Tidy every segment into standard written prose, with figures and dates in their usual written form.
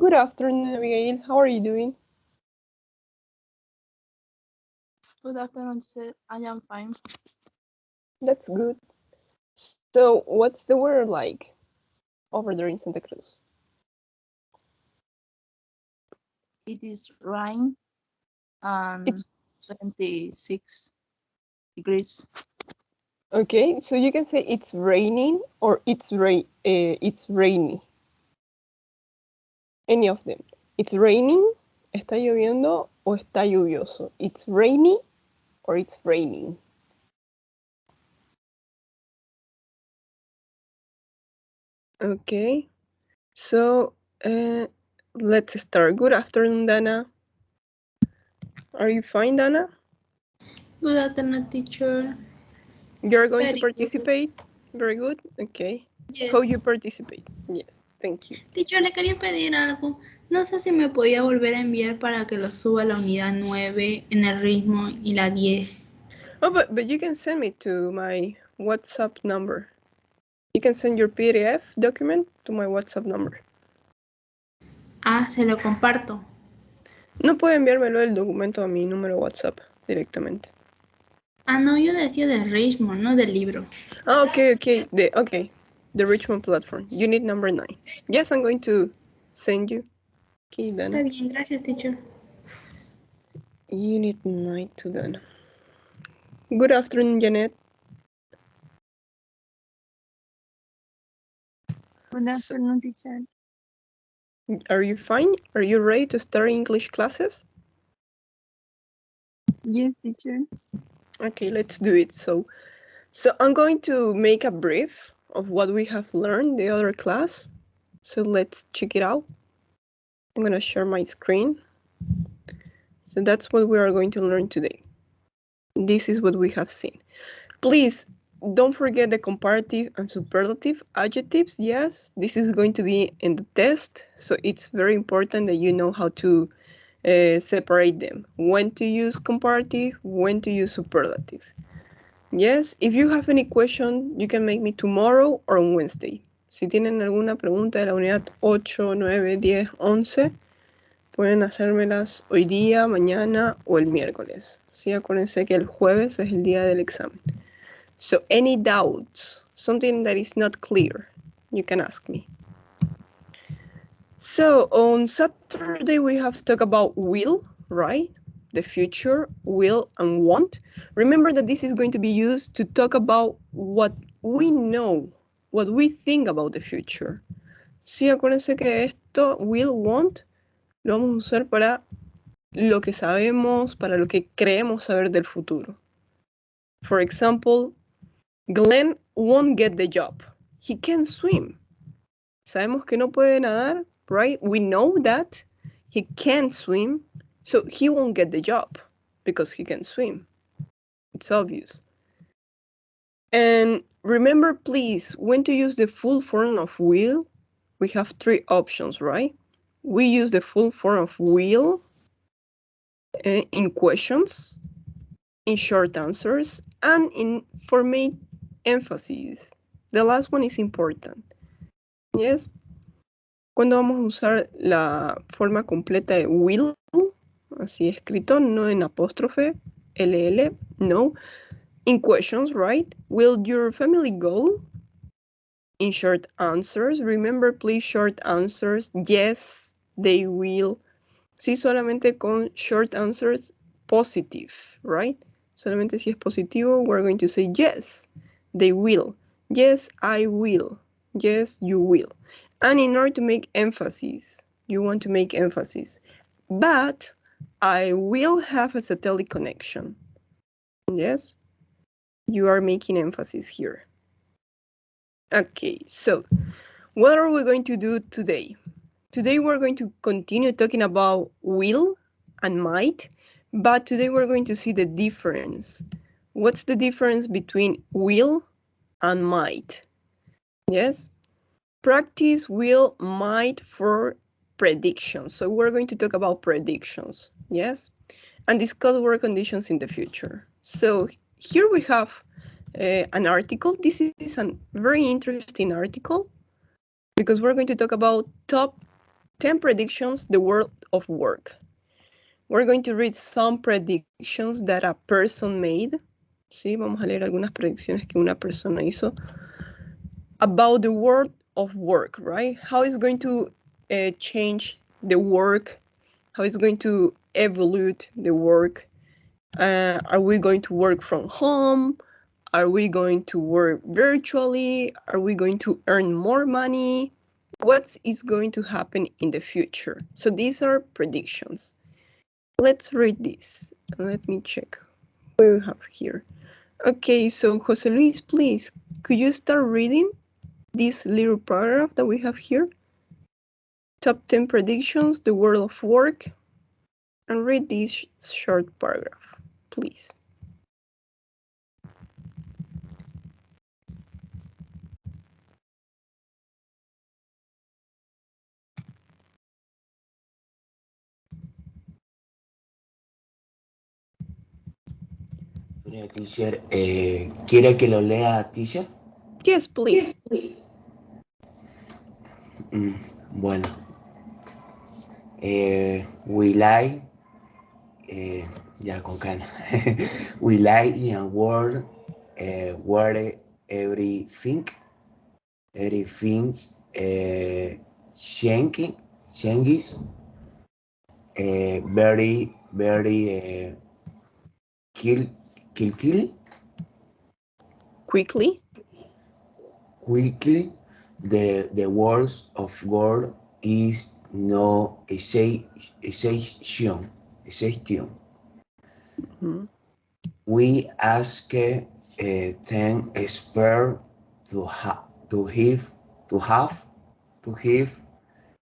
Good afternoon, Abigail. How are you doing? Good afternoon, sir. I am fine. That's good. So, what's the weather like over there in Santa Cruz? It is rain and It's 26 degrees. okay. So you can say it's raining or it's rainy. Any of them. It's raining, está lloviendo o está lluvioso. It's rainy or it's raining. Okay. So, let's start. Good afternoon, Dana. Are you fine, Dana? Good afternoon, teacher. You're going to Very good. participate? Very good. Okay. Yes. How you participate? Yes, thank you. Teacher, le quería pedir algo. No sé si me podía volver a enviar para que lo suba a la unidad 9 en el ritmo y la 10. Oh, but you can send me to my WhatsApp number. You can send your PDF document to my WhatsApp number. Ah, se lo comparto. No puede enviármelo el documento a mi número WhatsApp directamente. Ah, no, yo decía del ritmo, no del libro. Ah, okay. The Richmond platform. Unit number 9. Yes, I'm going to send you. Okay, Dana. Está bien, gracias, teacher. Unit 9 to Dana. Good afternoon, Janet. Good afternoon, teacher. Are you fine? Are you ready to start English classes? Yes, teacher. Okay, let's do it. So I'm going to make a brief of what we have learned the other class. So let's check it out. I'm going to share my screen. So that's what we are going to learn today. This is what we have seen. Please don't forget the comparative and superlative adjectives. Yes, this is going to be in the test. So it's very important that you know how to separate them. When to use comparative, when to use superlative. Yes, if you have any question, you can make me tomorrow or on Wednesday. Si tienen alguna pregunta de la unidad 8, 9, 10, 11, pueden hacérmelas hoy día, mañana o el miércoles. Sí, acuérdense que el jueves es el día del examen. So any doubts, something that is not clear, you can ask me. So on Saturday we have talked about will, right? The future, will, and want. Remember that this is going to be used to talk about what we know, what we think about the future. Sí, acuérdense que esto, will, want, lo vamos a usar para lo que sabemos, para lo que creemos saber del futuro. For example, Glenn won't get the job. He can't swim. Sabemos que no puede nadar, right? We know that he can't swim, so he won't get the job because he can swim. It's obvious. And remember, please, when to use the full form of will, we have 3 options, right? We use the full form of will in questions, in short answers, and in formate emphasis. The last one is important. Yes. ¿Cuándo vamos a usar la forma completa de will? Así escrito, no en apóstrofe, LL, no. In questions, right? Will your family go? In short answers, remember please short answers. Yes, they will. Sí, solamente con short answers positive, right? Solamente si es positivo, we're going to say yes, they will. Yes, I will. Yes, you will. And in order to make emphasis, you want to make emphasis. But I will have a satellite connection. Yes, you are making emphasis here. Okay, so what are we going to do today? Today we're going to continue talking about will and might, but today we're going to see the difference. What's the difference between will and might? Yes? Practice will, might for predictions. So we're going to talk about predictions, yes? And discuss work conditions in the future. So here we have an article. This is a very interesting article because we're going to talk about top 10 predictions, the world of work. We're going to read some predictions that a person made. Sí, vamos a leer algunas predicciones que una persona hizo about the world of work, right? How it's going to change the work, how it's going to evolve the work. Are we going to work from home? Are we going to work virtually? Are we going to earn more money? What is going to happen in the future? So these are predictions. Let's read this. Let me check what we have here. Okay, so Jose Luis, please, could you start reading this little paragraph that we have here? Top 10 predictions, the world of work, and read this short paragraph, please. Teacher, ¿quiere que lo lea, teacher? Yes, please. Bueno. We lie, ya con calma. We lie in a world where everything changes very quickly. The world of world is no exception. Mm-hmm. We ask 10 experts to have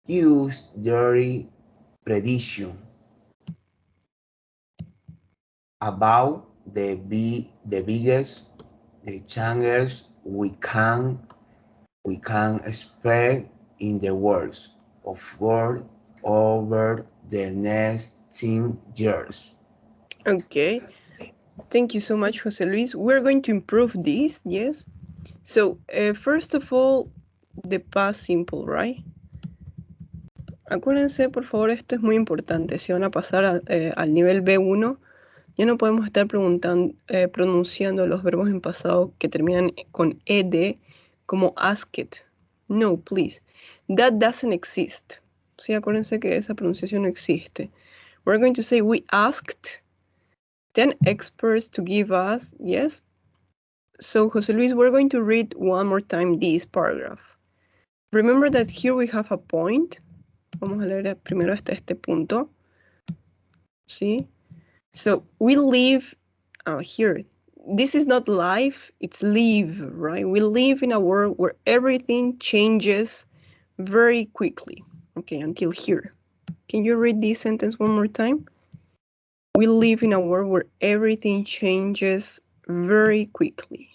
use their prediction about the biggest changes we can expect in the world of world over the next 10 years. Okay, thank you so much, Jose Luis. We're going to improve this, yes? So, first of all, the past simple, right? Acuérdense, por favor, esto es muy importante. Si van a pasar al nivel B1, ya no podemos estar pronunciando los verbos en pasado que terminan con ed como asked. No, please. That doesn't exist. Sí, acuérdense que esa pronunciación no existe. We're going to say we asked 10 experts to give us, yes? So, Jose Luis, we're going to read one more time this paragraph. Remember that here we have a point. Vamos a leer primero hasta este punto. ¿Sí? So, we live here. This is not life, it's live, right? We live in a world where everything changes very quickly. Okay, until here. Can you read this sentence one more time? We live in a world where everything changes very quickly.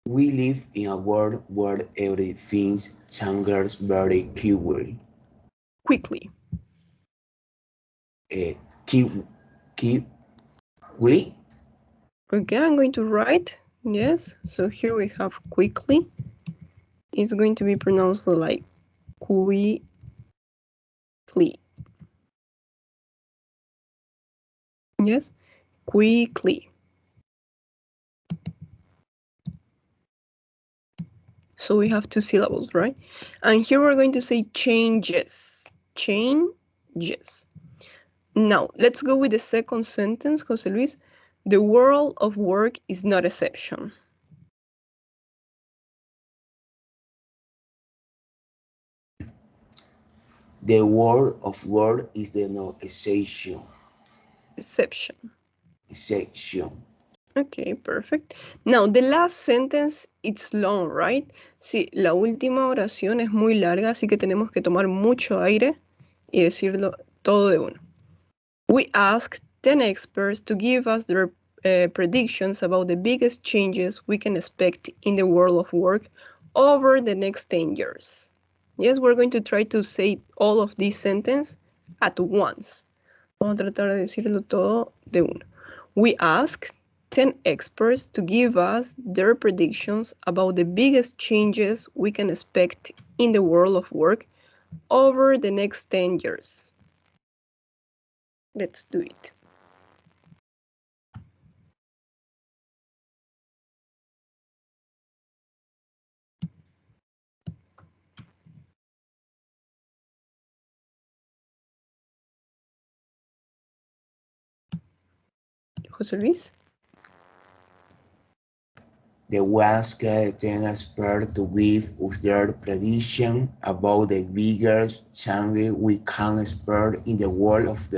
We live in a world where everything changes very quickly. Quickly. Quickly. Okay, I'm going to write. Yes, so here we have quickly. It's going to be pronounced like quickly. Yes, quickly. So we have two syllables, right? And here we're going to say changes. Changes. Now, let's go with the second sentence, Jose Luis. The world of work is not exception. The world of work is the no exception. Exception. Exception. Okay, perfect. Now, the last sentence, it's long, right? Sí, la última oración es muy larga, así que tenemos que tomar mucho aire y decirlo todo de uno. We asked 10 experts to give us their predictions about the biggest changes we can expect in the world of work over the next 10 years. Yes, we're going to try to say all of this sentence at once. Vamos a tratar de decirlo todo de uno. We asked 10 experts to give us their predictions about the biggest changes we can expect in the world of work over the next 10 years? Let's do it. José Luis? The ones get then expert to give us their prediction about the biggest change we can expect in the world of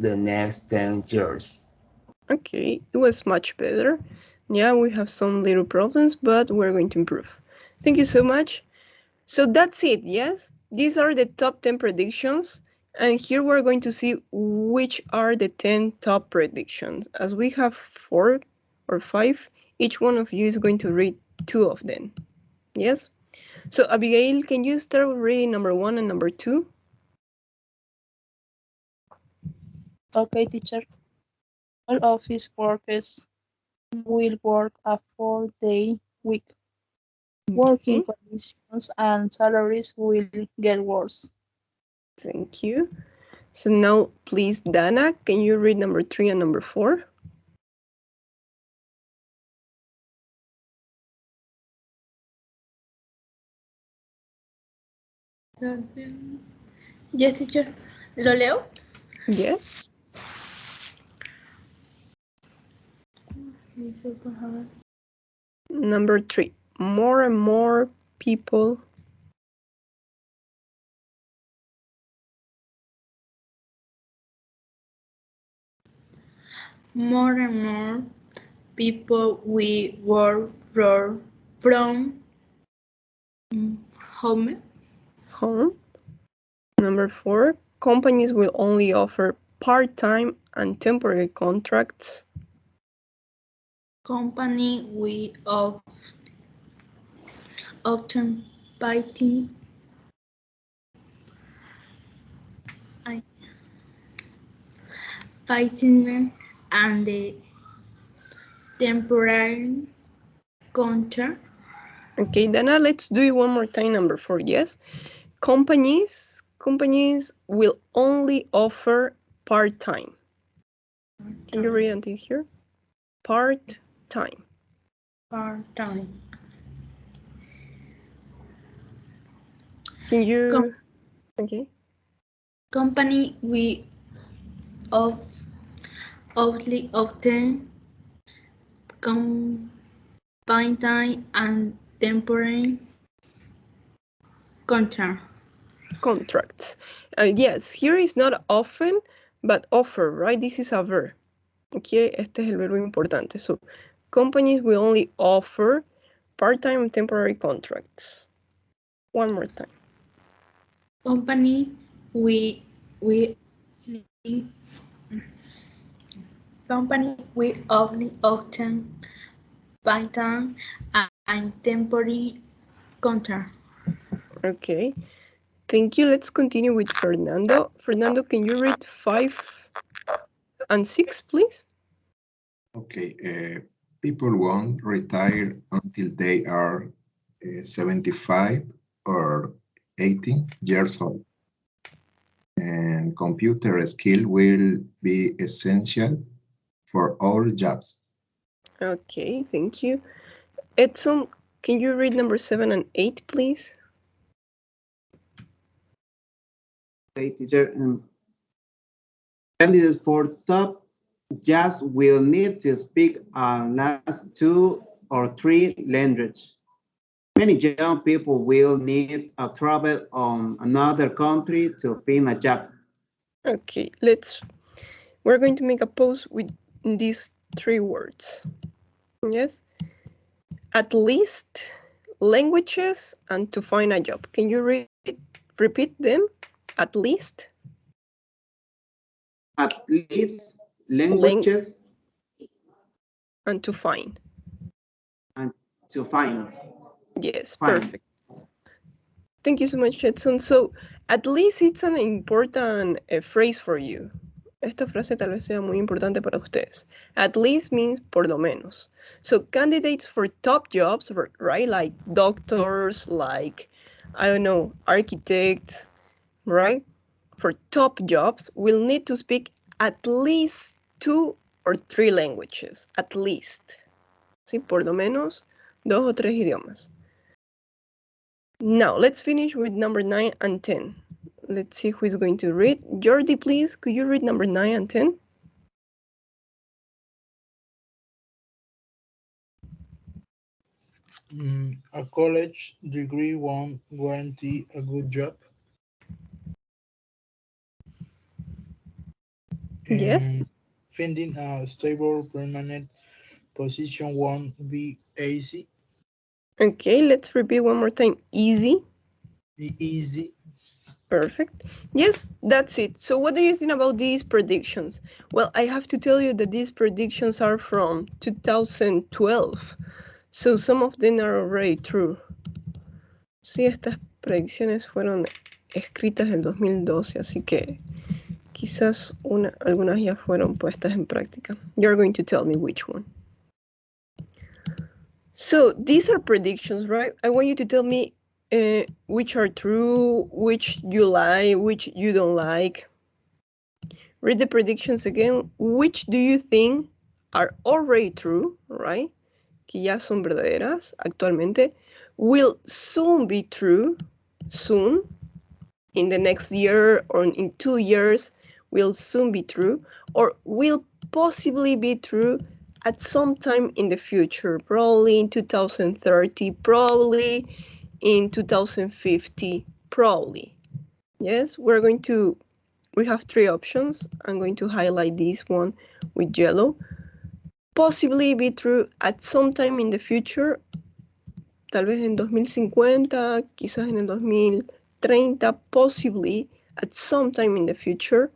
the next 10 years. Okay, it was much better. Yeah, we have some little problems, but we're going to improve. Thank you so much. So that's it, yes? These are the top 10 predictions. And here we're going to see which are the 10 top predictions. As we have 4 or 5, each one of you is going to read 2 of them. Yes? So Abigail, can you start with reading number 1 and number 2? Okay, teacher. All office workers will work a 4-day week. Working conditions and salaries will get worse. Thank you. So now, please, Dana, can you read number 3 and number 4? Yes, teacher. ¿Lo leo? Yes. Number 3, more and more people More and more people will work from home. Number 4, companies will only offer part-time and temporary contracts. Company will often fighting and the temporary contract. Okay, Dana, let's do it one more time. Number 4, yes. Companies will only offer part-time. Can you read until here? Part-time. Part-time. Can you... Okay. Company will often combine time and temporary contracts. Yes, here is not often, but offer, right? This is a verb. Okay, este es el verbo importante. So, companies will only offer part-time and temporary contracts. One more time. Company will only often part-time and temporary contract. Okay. Thank you. Let's continue with Fernando. Fernando, can you read 5 and 6, please? Okay. People won't retire until they are 75 or 80 years old. And computer skill will be essential for all jobs. Okay, thank you. Edson, can you read number 7 and 8, please? Okay, teacher. Candidates for top jobs will need to speak at least 2 or 3 languages. Many young people will need to travel on another country to find a job. Okay, we're going to make a pause with these 3 words. Yes? At least, languages, and to find a job. Can you repeat them? At least? At least, languages, and to find. and to find. Yes, perfect. Thank you so much, Edson. So, at least it's an important phrase for you. Esta frase tal vez sea muy importante para ustedes. At least means por lo menos. So candidates for top jobs, right, like doctors, like I don't know, architects, right? For top jobs, we'll need to speak at least 2 or 3 languages, at least. ¿Sí? Por lo menos 2 o 3 idiomas. Now, let's finish with number 9 and 10. Let's see who is going to read. Jordi, please, could you read number 9 and 10? A college degree won't guarantee a good job. Yes. Finding a stable, permanent position won't be easy. Okay, let's repeat one more time. Easy. Easy. Perfect. Yes, that's it. So what do you think about these predictions? Well, I have to tell you that these predictions are from 2012. So some of them are already true. Sí, estas predicciones fueron escritas en 2012, así que quizás algunas ya fueron puestas en práctica. You're going to tell me which one. So these are predictions, right? I want you to tell me which are true, which you like, which you don't like. Read the predictions again. Which do you think are already true, right? Que ya son verdaderas actualmente. Will soon be true, soon, in the next year or in 2 years, will soon be true, or will possibly be true at some time in the future, probably in 2030, probably in 2050, probably. Yes, we have 3 options. I'm going to highlight this one with yellow. Possibly be true at some time in the future, tal vez en 2050, quizás en el 2030, possibly at some time in the future.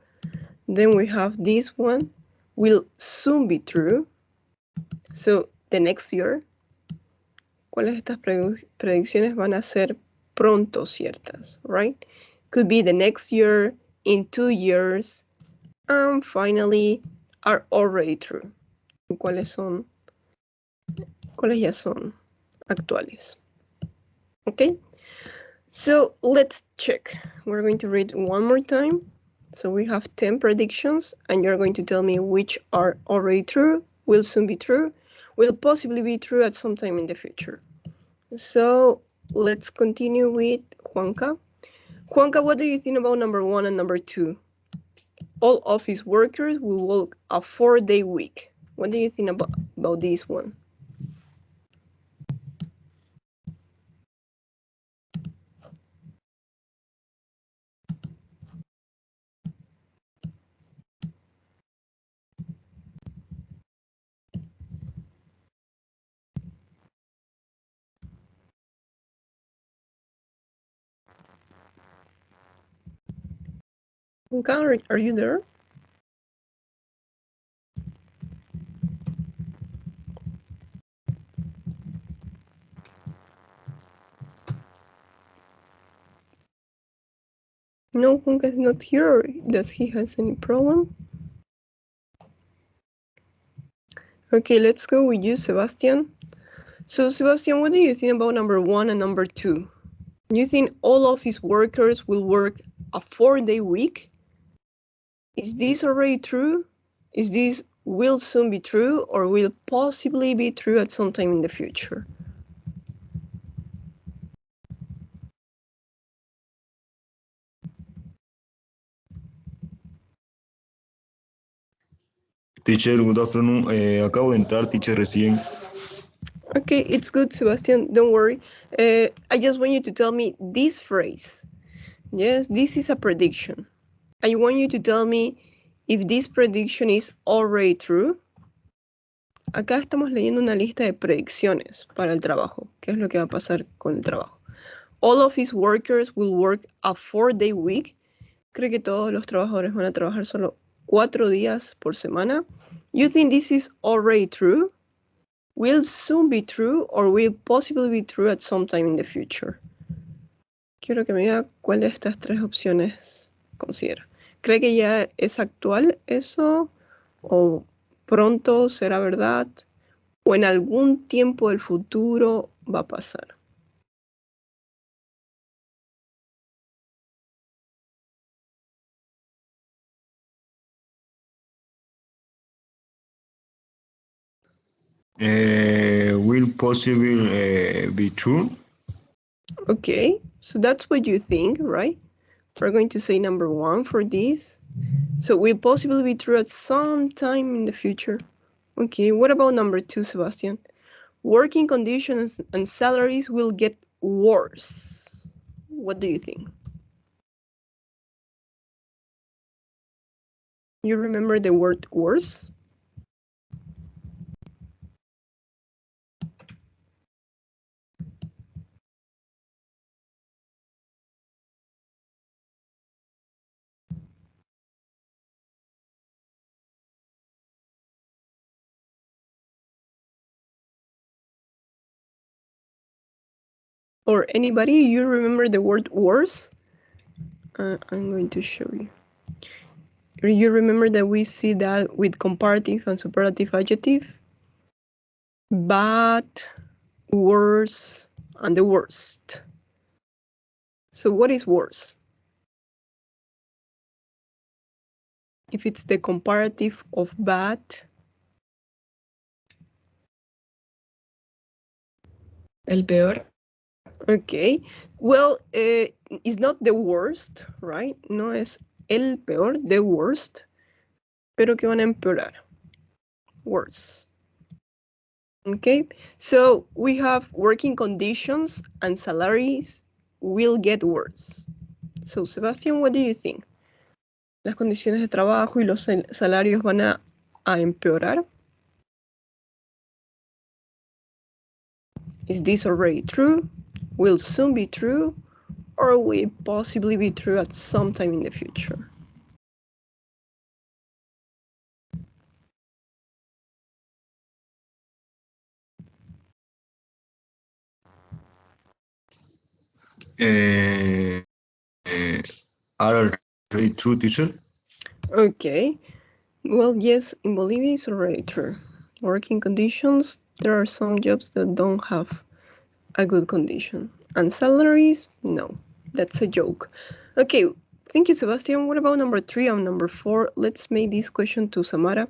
Then we have this one, will soon be true. So, the next year. ¿Cuáles de estas predicciones van a ser pronto ciertas, right? Could be the next year, in 2 years, and finally are already true. ¿Cuáles ya son actuales? Okay, so let's check. We're going to read one more time. So we have 10 predictions, and you're going to tell me which are already true, will soon be true, will possibly be true at some time in the future. So let's continue with Juanca. Juanca, what do you think about number 1 and number 2? All office workers will work a 4-day week. What do you think about this one? Juanca, are you there? No, Juanca is not here. Does he have any problem? Okay, let's go with you, Sebastian. So, Sebastian, what do you think about number 1 and number 2? You think all office workers will work a 4-day week? Is this already true? Is this will soon be true, or will possibly be true at some time in the future? Teacher, good afternoon. Acabo de entrar, teacher, recién. Okay, it's good, Sebastian. Don't worry. I just want you to tell me this phrase. Yes, this is a prediction. I want you to tell me if this prediction is already true. Acá estamos leyendo una lista de predicciones para el trabajo. ¿Qué es lo que va a pasar con el trabajo? All office workers will work a 4-day week. ¿Cree que todos los trabajadores van a trabajar solo 4 días por semana? You think this is already true? Will soon be true, or will possibly be true at some time in the future? Quiero que me diga cuál de estas 3 opciones considera. ¿Cree que ya es actual eso? ¿O pronto será verdad? ¿O en algún tiempo del futuro va a pasar? Will possibly be true? Okay, so that's what you think, right? We're going to say number 1 for this. So will possibly be true at some time in the future. Okay, what about number 2, Sebastian? Working conditions and salaries will get worse. What do you think? You remember the word worse? Or anybody, you remember the word worse? I'm going to show you. You remember that we see that with comparative and superlative adjective? Bad, worse, and the worst. So what is worse? If it's the comparative of bad, El peor. okay. Well, it's not the worst, right? No es el peor, the worst, pero que van a empeorar. Worse. Okay, so we have working conditions and salaries will get worse. So, Sebastian, what do you think? ¿Las condiciones de trabajo y los salarios van a empeorar? Is this already true? Will soon be true? Or will possibly be true at some time in the future? Are already true, teacher? Okay, well, yes, in Bolivia it's already true. Working conditions, there are some jobs that don't have a good condition. And salaries, no, that's a joke. Okay, thank you, Sebastian. What about number 3 and number 4? Let's make this question to Samara.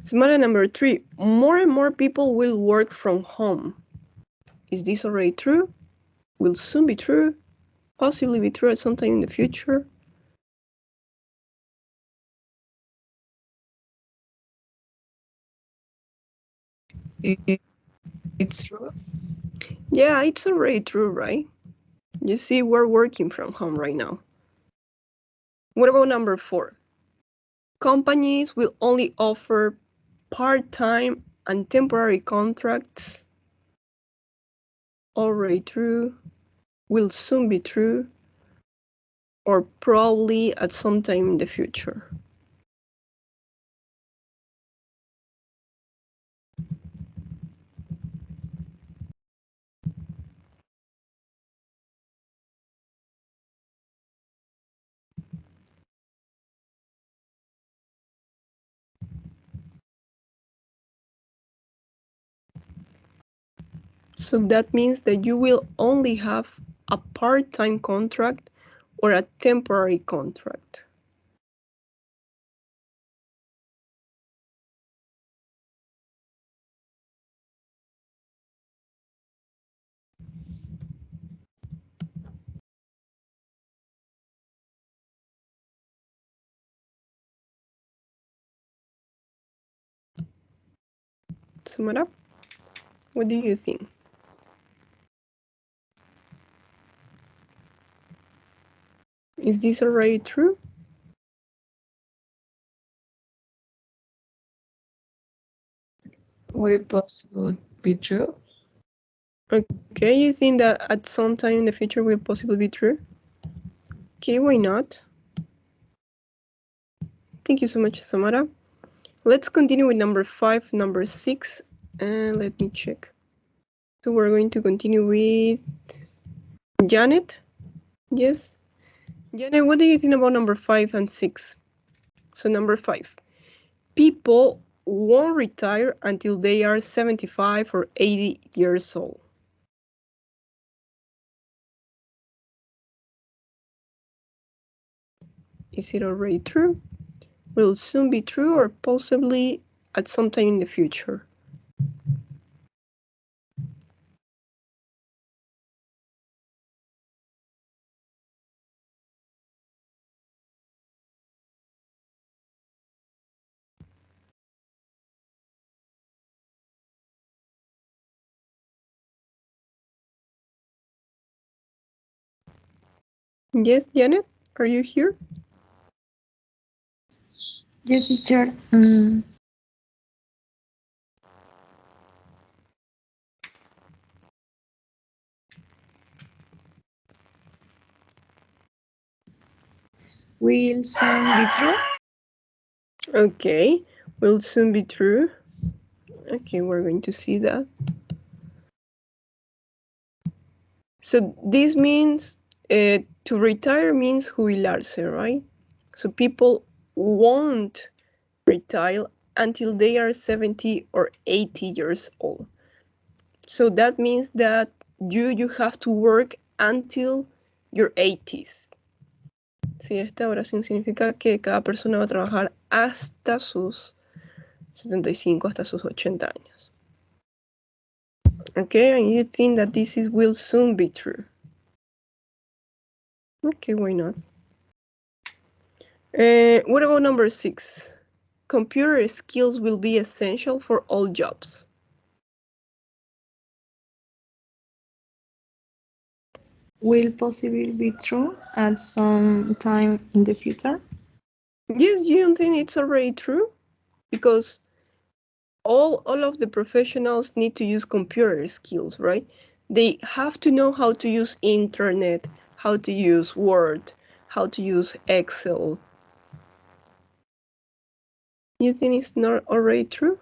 Samara, number 3, more and more people will work from home. Is this already true? Will soon be true? Possibly be true at some time in the future? It's true. Yeah, it's already true, right? You see, we're working from home right now. What about number 4? Companies will only offer part-time and temporary contracts. Already true, will soon be true, or probably at some time in the future. So that means that you will only have a part-time contract or a temporary contract. Samara, what do you think? Is this already true? Will possibly be true. Okay, you think that at some time in the future will possibly be true? Okay, why not? Thank you so much, Samara. Let's continue with number 5, number 6, and let me check. So we're going to continue with Janet. Yes. Janet, what do you think about number 5 and 6? So number 5, people won't retire until they are 75 or 80 years old. Is it already true? Will soon be true or possibly at some time in the future? Yes, Janet, are you here? Yes, teacher. Will soon be true. Okay, will soon be true. Okay, we're going to see that. So this means to retire means jubilarse, right? So people won't retire until they are 70 or 80 years old. So that means that you have to work until your 80s. Sí, esta oración significa que cada persona va a trabajar hasta sus 75, hasta sus 80 años. Okay, and you think that this will soon be true. Okay, why not? What about number 6? Computer skills will be essential for all jobs. Will possibly be true at some time in the future. Yes, you don't think it's already true? Because all of the professionals need to use computer skills, right? They have to know how to use internet, how to use Word, how to use Excel. You think it's not already true?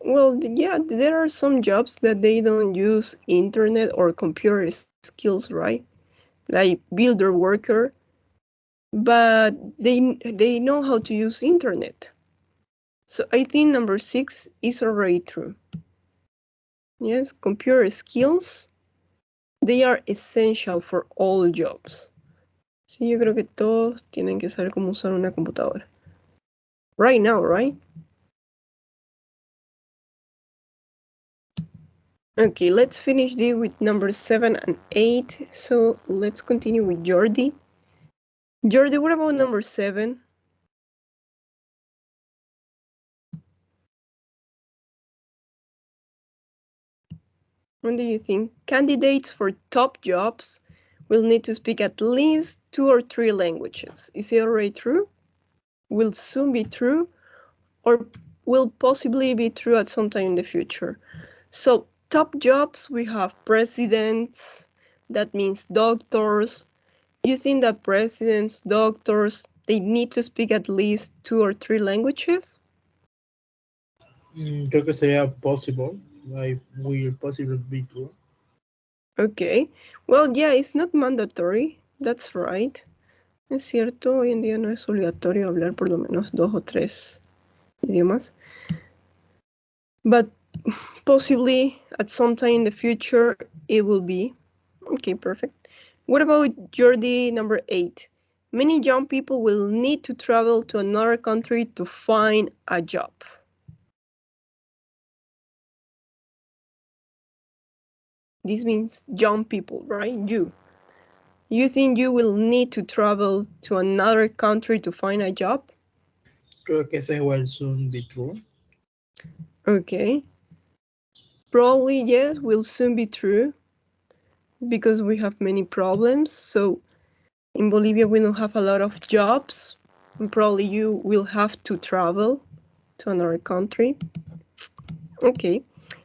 Well, yeah, there are some jobs that they don't use internet or computer skills, right? Like builder worker, but they know how to use internet. So I think number 6 is already true. Yes, computer skills, they are essential for all jobs. Sí, yo creo que todos tienen que saber cómo usar una computadora. Right now, right? Okay, let's finish this with number 7 and 8. So let's continue with Jordi. Jordi, what about number 7? What do you think? Candidates for top jobs will need to speak at least 2 or 3 languages. Is it already true? Will soon be true? Or will possibly be true at some time in the future? So top jobs, we have presidents, that means doctors. You think that presidents, doctors, they need to speak at least 2 or 3 languages? Creo que sería possible. Like, will possibly be true. Okay. Well, yeah, it's not mandatory. That's right. Es cierto, hoy en día no es obligatorio hablar por lo menos 2 o 3 idiomas. But possibly at some time in the future, it will be. Okay, perfect. What about Jordi number 8? Many young people will need to travel to another country to find a job. This means young people, right? You think you will need to travel to another country to find a job? Creo que ese will soon be true. Okay. Probably yes, will soon be true because we have many problems. So in Bolivia, we don't have a lot of jobs. And probably you will have to travel to another country. Okay.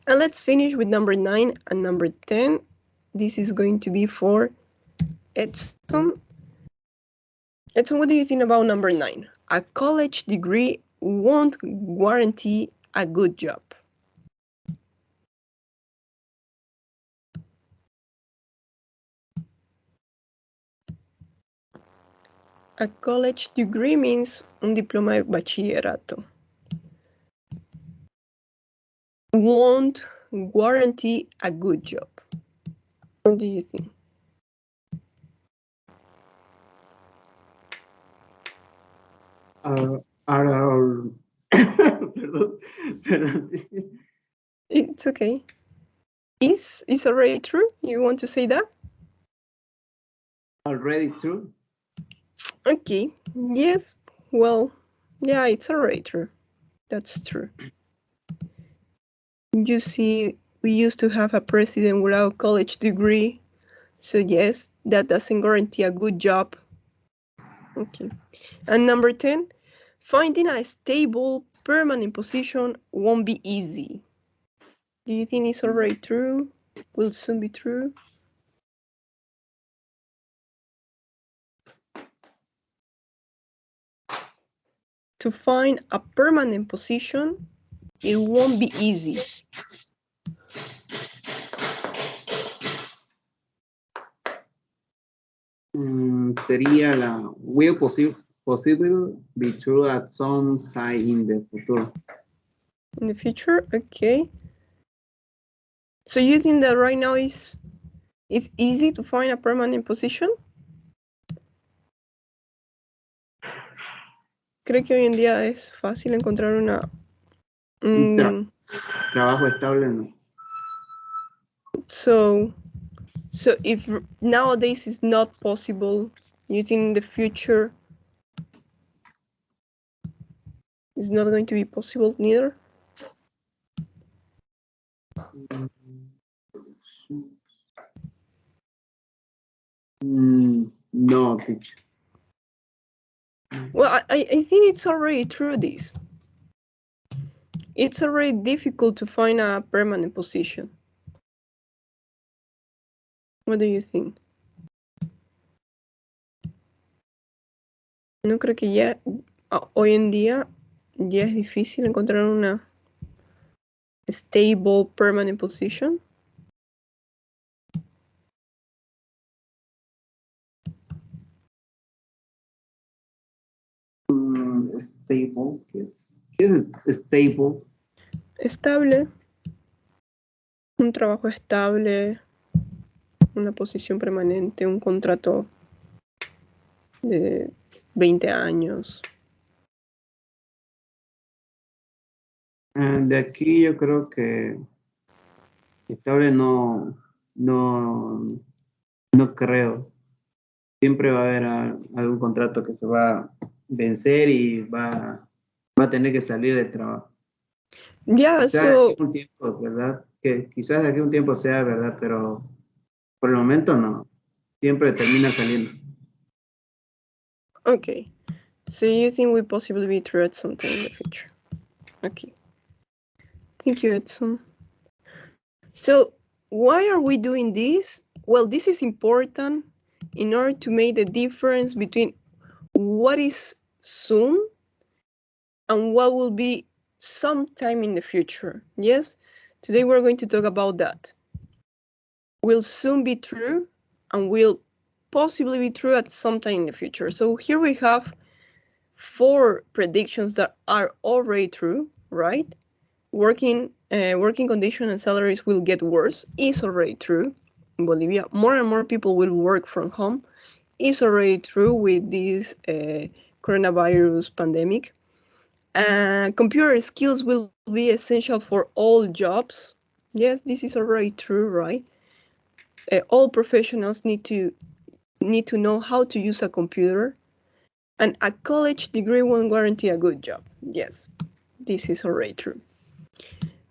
And let's finish with number 9 and number 10. This is going to be for Edson. Edson, what do you think about number 9? A college degree won't guarantee a good job. A college degree means un diploma de bachillerato. Won't guarantee a good job. What do you think? Perdón, perdón. It's okay. Is already true? You want to say that? Already true? Okay, yes, well, yeah, it's already true. That's true. You see, we used to have a president without a college degree. So yes, that doesn't guarantee a good job. Okay. And number 10, finding a stable, permanent position won't be easy. Do you think it's already true? Will soon be true? To find a permanent position, it won't be easy. Sería la will possible be true at some time in the future. In the future, okay. So you think that right now it's easy to find a permanent position? ¿Cree que hoy en día es fácil encontrar Trabajo estable, no. So if nowadays is not possible, you think in the future it's not going to be possible neither? No, teacher. Well, I think it's already true this. It's already difficult to find a permanent position. What do you think? ¿No creo que ya hoy en día ya es difícil encontrar una stable, permanent position? Stable, ¿qué es stable? Estable. Un trabajo estable, una posición permanente, un contrato de 20 años. De aquí yo creo que estable no creo. Siempre va a haber algún contrato que se va a vencer y va a tener que salir de trabajo. Yeah, quizás so de aquí un tiempo, ¿verdad? Que quizás de aquí un tiempo sea verdad, pero por el momento no. Siempre termina saliendo. okay. So you think we possibly be true at some time in the future? Okay. Thank you, Edson. So why are we doing this? Well, this is important in order to make the difference between what is soon and what will be sometime in the future. Yes, today we're going to talk about that. Will soon be true and will possibly be true at some time in the future. So here we have 4 predictions that are already true, right? Working conditions and salaries will get worse is already true in Bolivia. More and more people will work from home is already true with this coronavirus pandemic. Computer skills will be essential for all jobs. Yes, this is already true, right? All professionals need to know how to use a computer, and a college degree won't guarantee a good job. Yes, this is already true.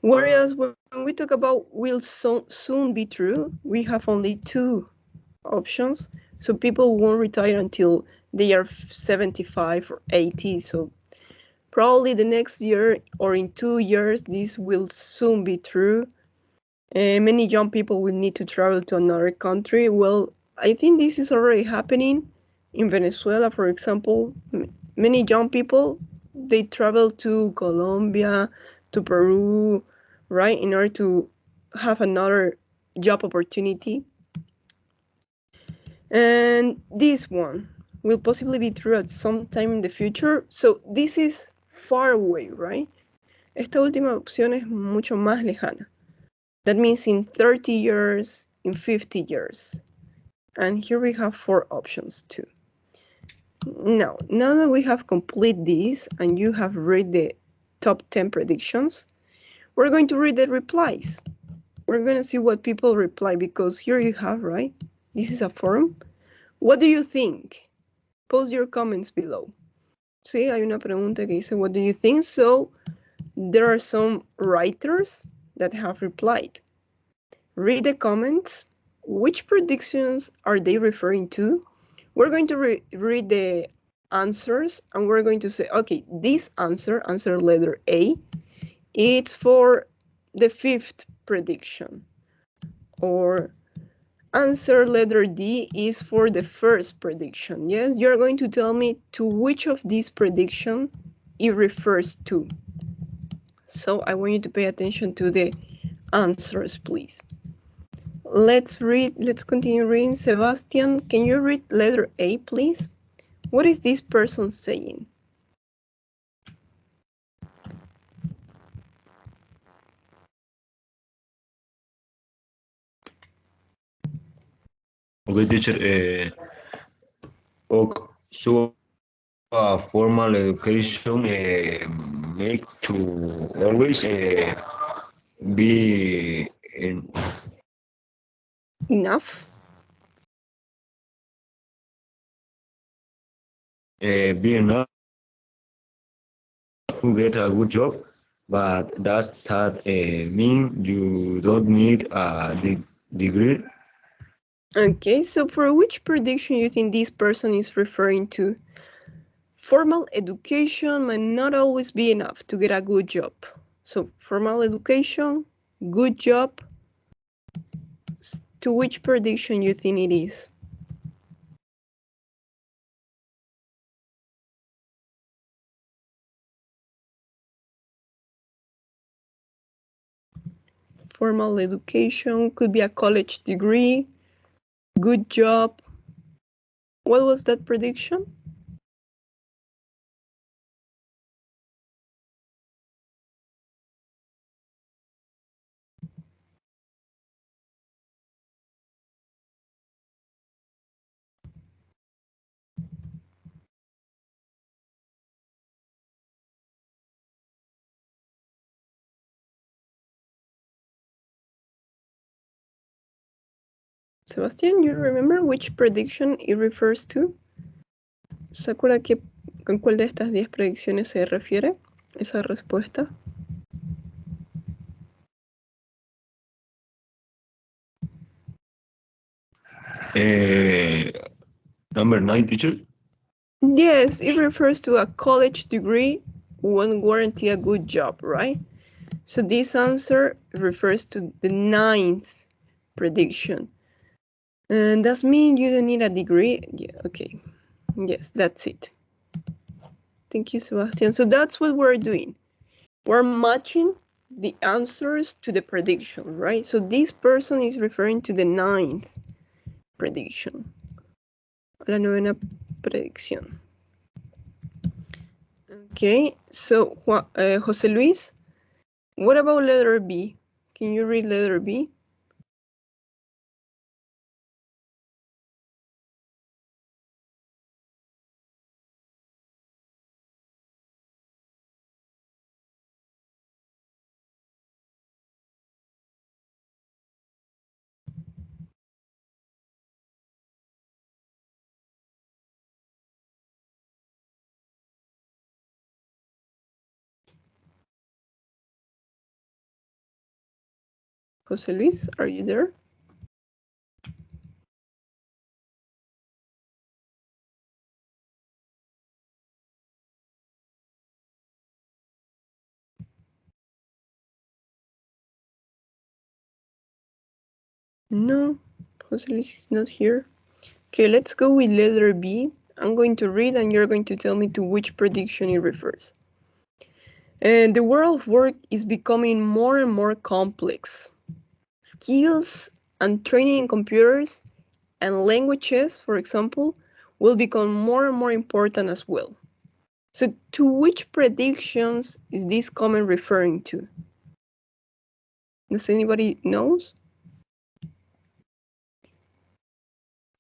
Whereas when we talk about will soon be true, we have only 2 options. So people won't retire until they are 75 or 80. So probably the next year or in 2 years, this will soon be true. Many young people will need to travel to another country. Well, I think this is already happening in Venezuela, for example. Many young people, they travel to Colombia, to Peru, right, in order to have another job opportunity. And this one will possibly be true at some time in the future. So this is far away, right? Esta última opción es mucho más lejana. That means in 30 years, in 50 years. And here we have 4 options too. Now that we have completed this and you have read the top 10 predictions, we're going to read the replies. We're going to see what people reply because here you have, right? This is a forum. What do you think? post your comments below. Sí, hay una pregunta que dice, what do you think? So there are some writers that have replied. Read the comments. Which predictions are they referring to? We're going to read the answers and we're going to say, okay, this answer letter A, it's for the 5th prediction. Or answer letter D is for the 1st prediction. Yes, you're going to tell me to which of these prediction it refers to. So I want you to pay attention to the answers, please. Let's continue reading. Sebastian, can you read letter A, please? What is this person saying? Okay, teacher. So formal education make to always be Enough? Be enough to get a good job, but does that mean you don't need a degree? Okay, so for which prediction you think this person is referring to? Formal education might not always be enough to get a good job. So formal education, good job, to which prediction you think it is? Formal education could be a college degree, good job. What was that prediction? Sebastián, you remember which prediction it refers to? ¿Se acuerda con cuál de estas 10 predicciones se refiere esa respuesta? Number 9, teacher. Yes, it refers to a college degree won't guarantee a good job, right? So this answer refers to the 9th prediction. And does mean you don't need a degree? Yeah, okay. Yes, that's it. Thank you, Sebastian. So that's what we're doing. We're matching the answers to the prediction, right? So this person is referring to the 9th prediction. La 9ª predicción. Okay, so Jose Luis, what about letter B? Can you read letter B? Jose Luis, are you there? No, Jose Luis is not here. Okay, let's go with letter B. I'm going to read and you're going to tell me to which prediction it refers. And the world of work is becoming more and more complex. Skills and training in computers and languages, for example, will become more and more important as well. So to which predictions is this comment referring to? Does anybody knows?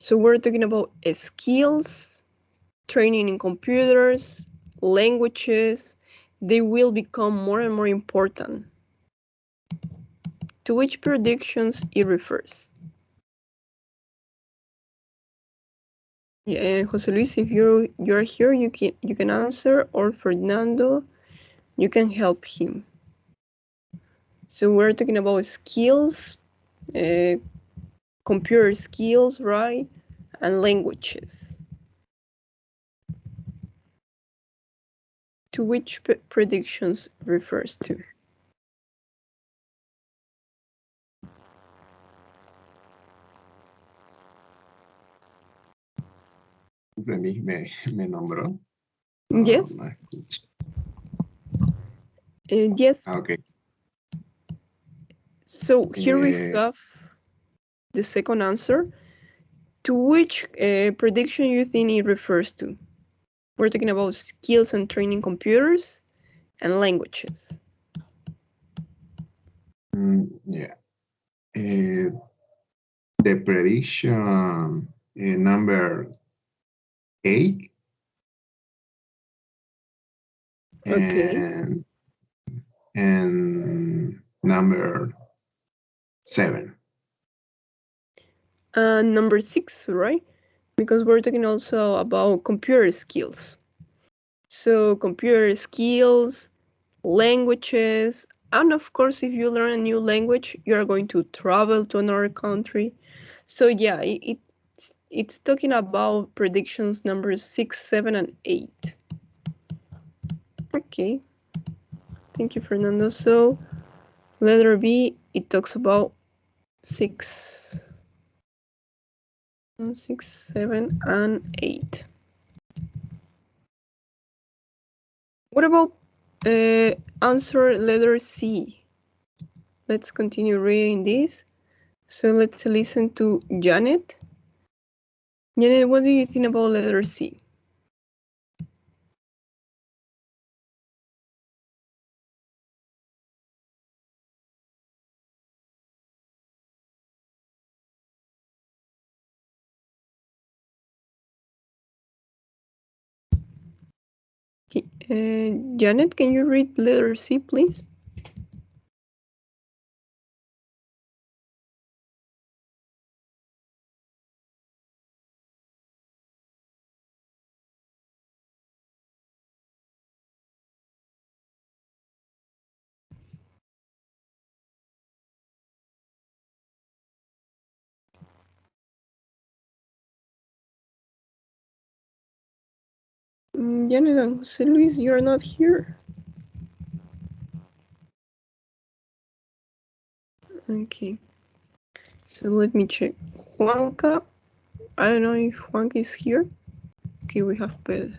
So we're talking about skills, training in computers, languages. They will become more and more important. To which predictions it refers? Yeah, Jose Luis, if you're here, you can answer, or Fernando, you can help him. So we're talking about skills, computer skills, right? And languages. To which predictions refers to? Me nombró. Yes. No escucho. Yes. Okay. So here we have the second answer. To which prediction you think it refers to? We're talking about skills and training computers and languages. Yeah. The prediction number 8. Okay. And number 7. Number 6, right? Because we're talking also about computer skills. So computer skills, languages, and of course, if you learn a new language, you are going to travel to another country. So yeah, it's talking about predictions numbers 6, 7, and 8. Okay. Thank you, Fernando. So letter B, it talks about 6, 7, and 8. What about answer letter C? Let's continue reading this. So let's listen to Janet. Janet, what do you think about letter C? Janet, can you read letter C, please? Janet and Jose Luis, you're not here. Okay. So let me check. Juanca, I don't know if Juanca is here. Okay, we have Pedro.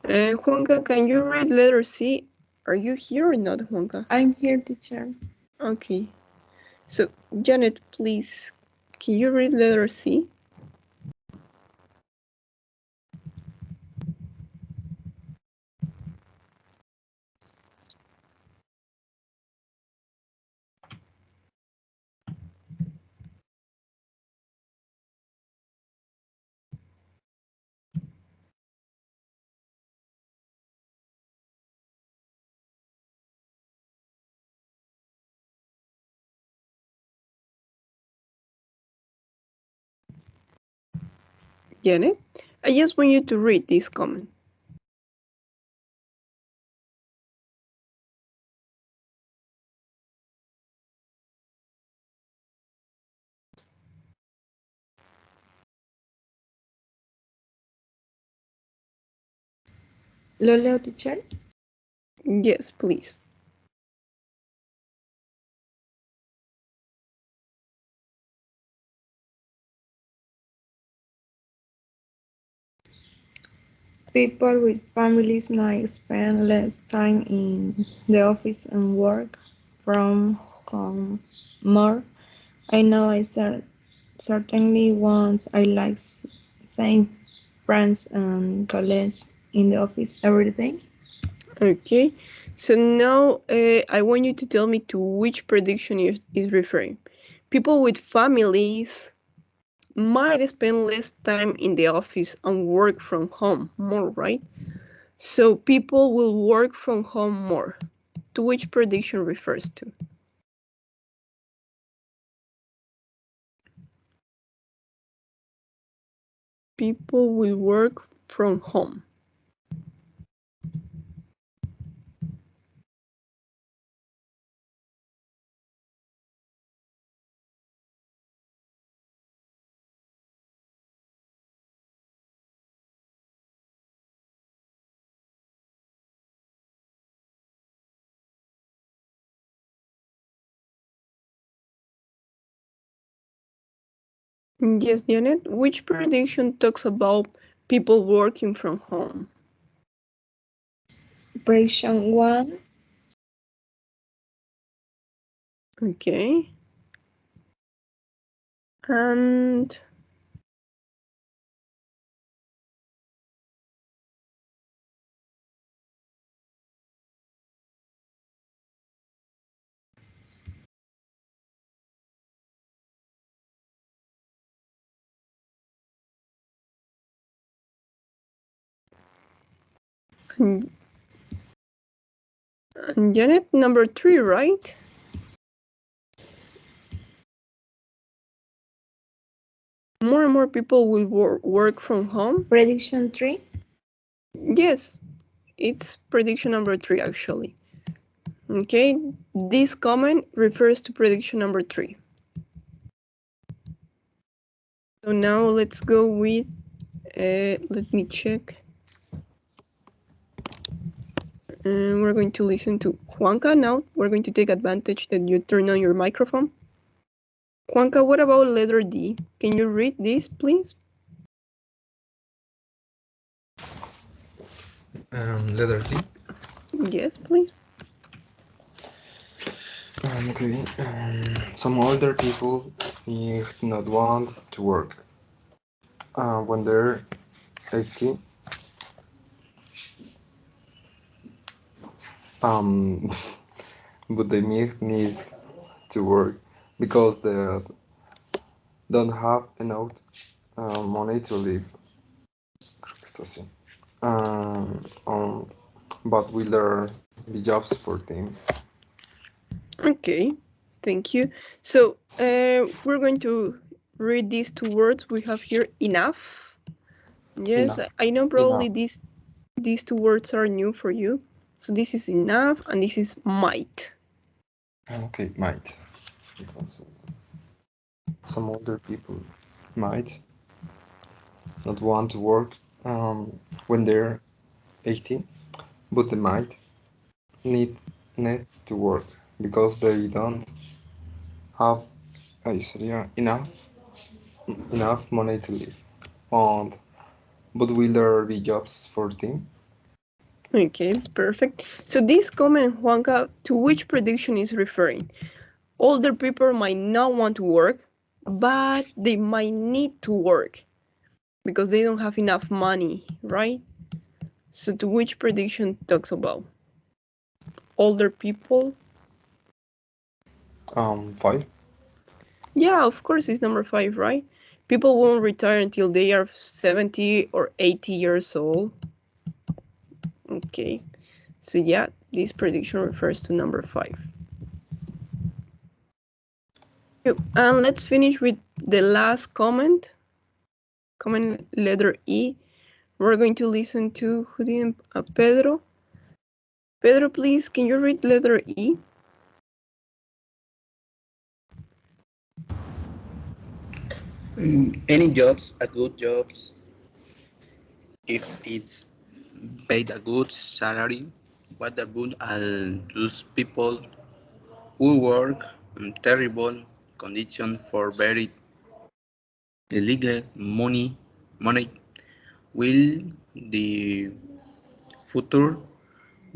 Juanca, can you read letter C? Are you here or not, Juanca? I'm here, teacher. Okay. So, Janet, please, can you read letter C? Janet, I just want you to read this comment. ¿Lo leo, teacher? Yes, please. People with families might spend less time in the office and work from home more. I know I certainly want I like seeing friends and colleagues in the office every day. Okay, so now I want you to tell me to which prediction is referring. People with families might spend less time in the office and work from home more, right? So people will work from home more. To which prediction refers to? people will work from home? Yes, Janet, which prediction talks about people working from home? Prediction 1. Okay. And Janet, number 3, right? More and more people will work from home. Prediction 3. Yes, it's prediction number 3 actually. Okay, this comment refers to prediction number 3. So now let's go with, let me check. And we're going to listen to Juanca now. We're going to take advantage that you turn on your microphone. Juanca, what about letter D? Can you read this, please? Letter D. Yes, please. Okay. Some older people may not want to work when they're 80. But they may need to work because they don't have enough money to live. Creo que está así. But will there be jobs for them? Okay, thank you. So we're going to read these two words we have here, enough. Yes, Enough. I know probably Enough. these two words are new for you. So this is enough and this is might. Okay, might. Entonces, some older people might not want to work when they're 18, but they might needs to work because they don't have enough money to live. And but will there be jobs for them? Okay, perfect. So this comment, Juanca, to which prediction is referring? Older people might not want to work, but they might need to work because they don't have enough money, right? So to which prediction talks about? Older people? 5. Yeah, of course it's number 5, right? People won't retire until they are 70 or 80 years old. Okay, so yeah, this prediction refers to number 5. And let's finish with the last comment. Comment letter E. We're going to listen to who didn't, Pedro. Pedro, please, can you read letter E? Any jobs are good jobs if it's paid a good salary. What about all those people who work in terrible conditions for very illegal money? Will the future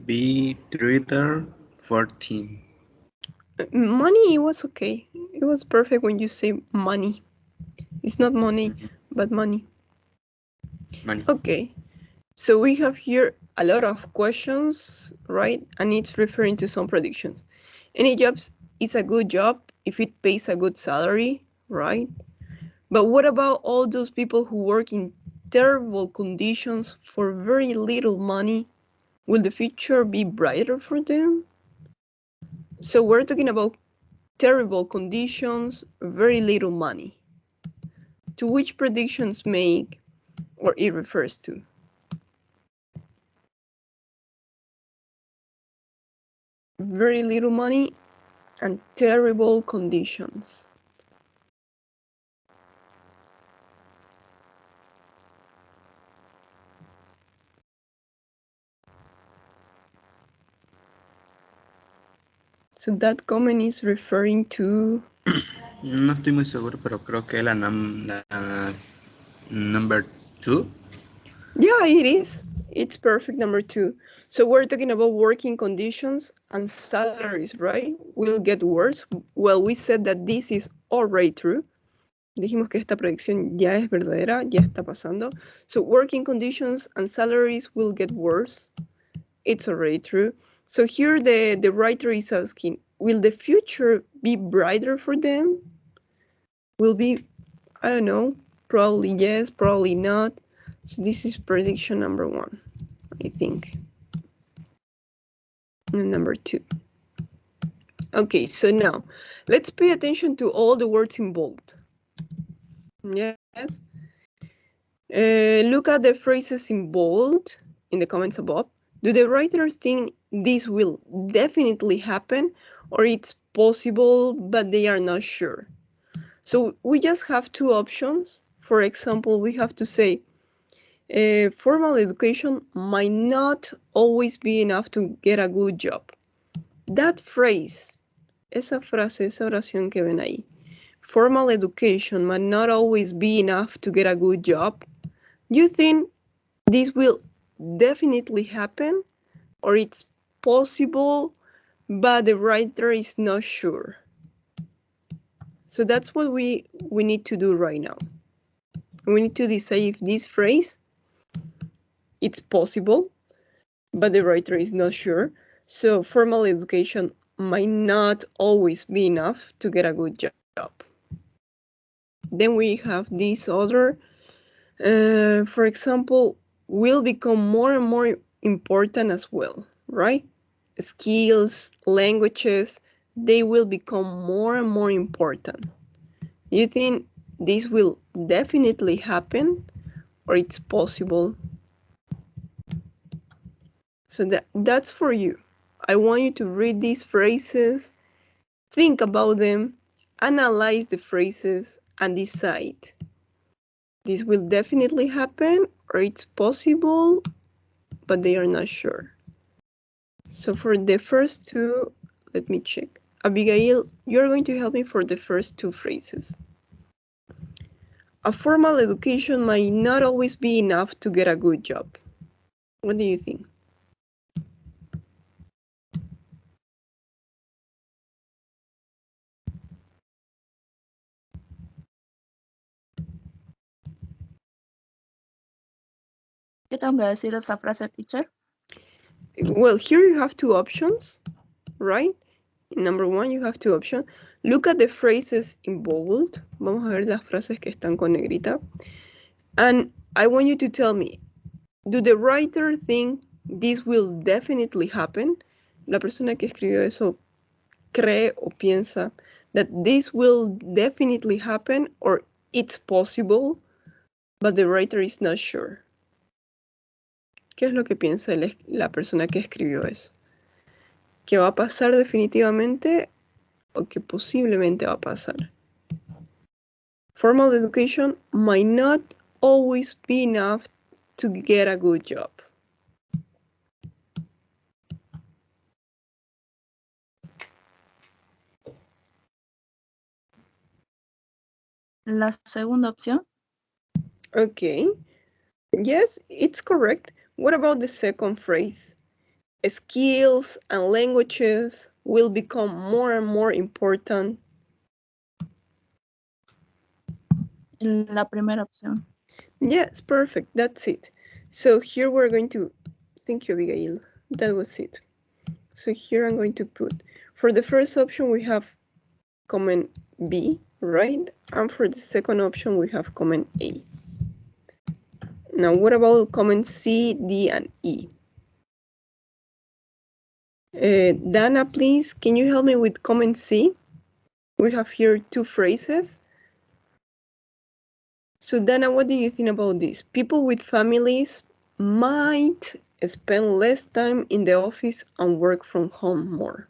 be treated for them? Money, it was okay. It was perfect when you say money. It's not money, but money. Money. Okay, so we have here a lot of questions, right? And it's referring to some predictions. Any jobs is a good job if it pays a good salary, right? But what about all those people who work in terrible conditions for very little money? Will the future be brighter for them? So we're talking about terrible conditions, very little money. To which predictions make or it refers to. Very little money and terrible conditions. So that comment is referring to... No estoy muy seguro, pero creo que la number 2. Yeah, it is. It's perfect, number 2. So we're talking about working conditions and salaries, right? Will get worse. Well, we said that this is already true. Dijimos que esta predicción ya es verdadera, ya está pasando. So working conditions and salaries will get worse. It's already true. So here the writer is asking, will the future be brighter for them? Will be, I don't know, probably yes, probably not. So this is prediction number 1, I think. And number 2. Okay, so now let's pay attention to all the words in bold. Yes. Look at the phrases in bold in the comments above. Do the writers think this will definitely happen, or it's possible, but they are not sure? So we just have 2 options. For example, we have to say, formal education might not always be enough to get a good job. That phrase, esa frase, esa oración que ven ahí, formal education might not always be enough to get a good job. You think this will definitely happen, or it's possible, but the writer is not sure? So that's what we need to do right now. We need to decide if this phrase, it's possible, but the writer is not sure. So formal education might not always be enough to get a good job. Then we have this other, for example, will become more and more important as well, right? Skills, languages, they will become more and more important. You think this will definitely happen, or it's possible? So that's for you. I want you to read these phrases, think about them, analyze the phrases, and decide. This will definitely happen, or it's possible, but they are not sure. So for the first 2, let me check. Abigail, you're going to help me for the first 2 phrases. A formal education might not always be enough to get a good job. What do you think? ¿Qué tengo que decir esa frase, teacher? Well, here you have 2 options, right? In number 1, you have 2 options. Look at the phrases in bold. Vamos a ver las frases que están con negrita. And I want you to tell me, do the writer think this will definitely happen? La persona que escribió eso cree o piensa that this will definitely happen, or it's possible, but the writer is not sure. ¿Qué es lo que piensa la persona que escribió eso? ¿Que va a pasar definitivamente o que posiblemente va a pasar? Formal education might not always be enough to get a good job. La segunda opción. Okay. Yes, it's correct. What about the second phrase? Skills and languages will become more and more important. La primera opción. Yes, perfect. That's it. So here we're going to, thank you, Abigail. That was it. So here I'm going to put, for the first option, we have comment B, right? And for the second option, we have comment A. Now, what about comment C, D, and E? Dana, please, can you help me with comment C? We have here 2 phrases. So Dana, what do you think about this? People with families might spend less time in the office and work from home more.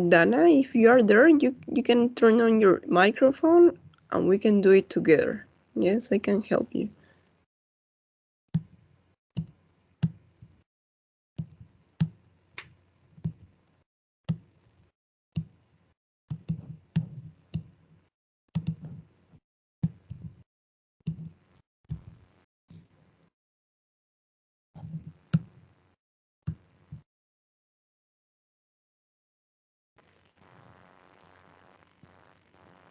Dana, if you are there, you can turn on your microphone and we can do it together. Yes, I can help you.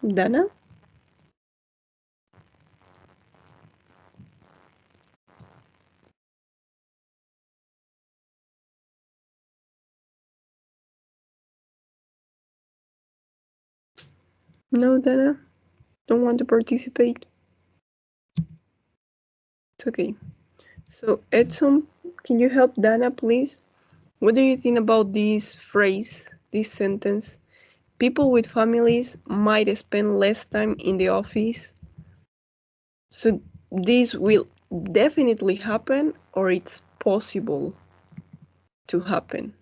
Dana? No, Dana? Don't want to participate? It's okay. So, Edson, can you help Dana, please? What do you think about this phrase, this sentence? People with families might spend less time in the office. So this will definitely happen, or it's possible to happen?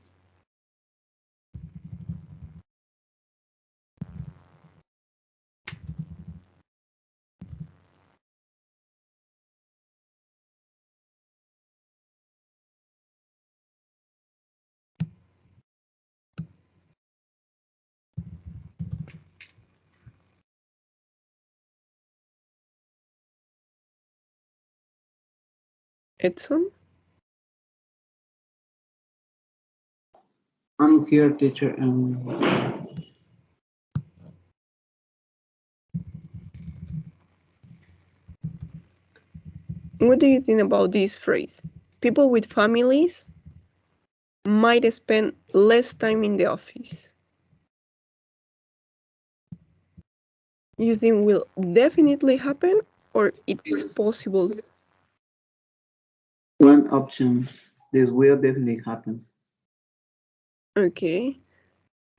Edson? I'm here, teacher. What do you think about this phrase? People with families might spend less time in the office. You think will definitely happen, or it's possible? One option. This will definitely happen. Okay.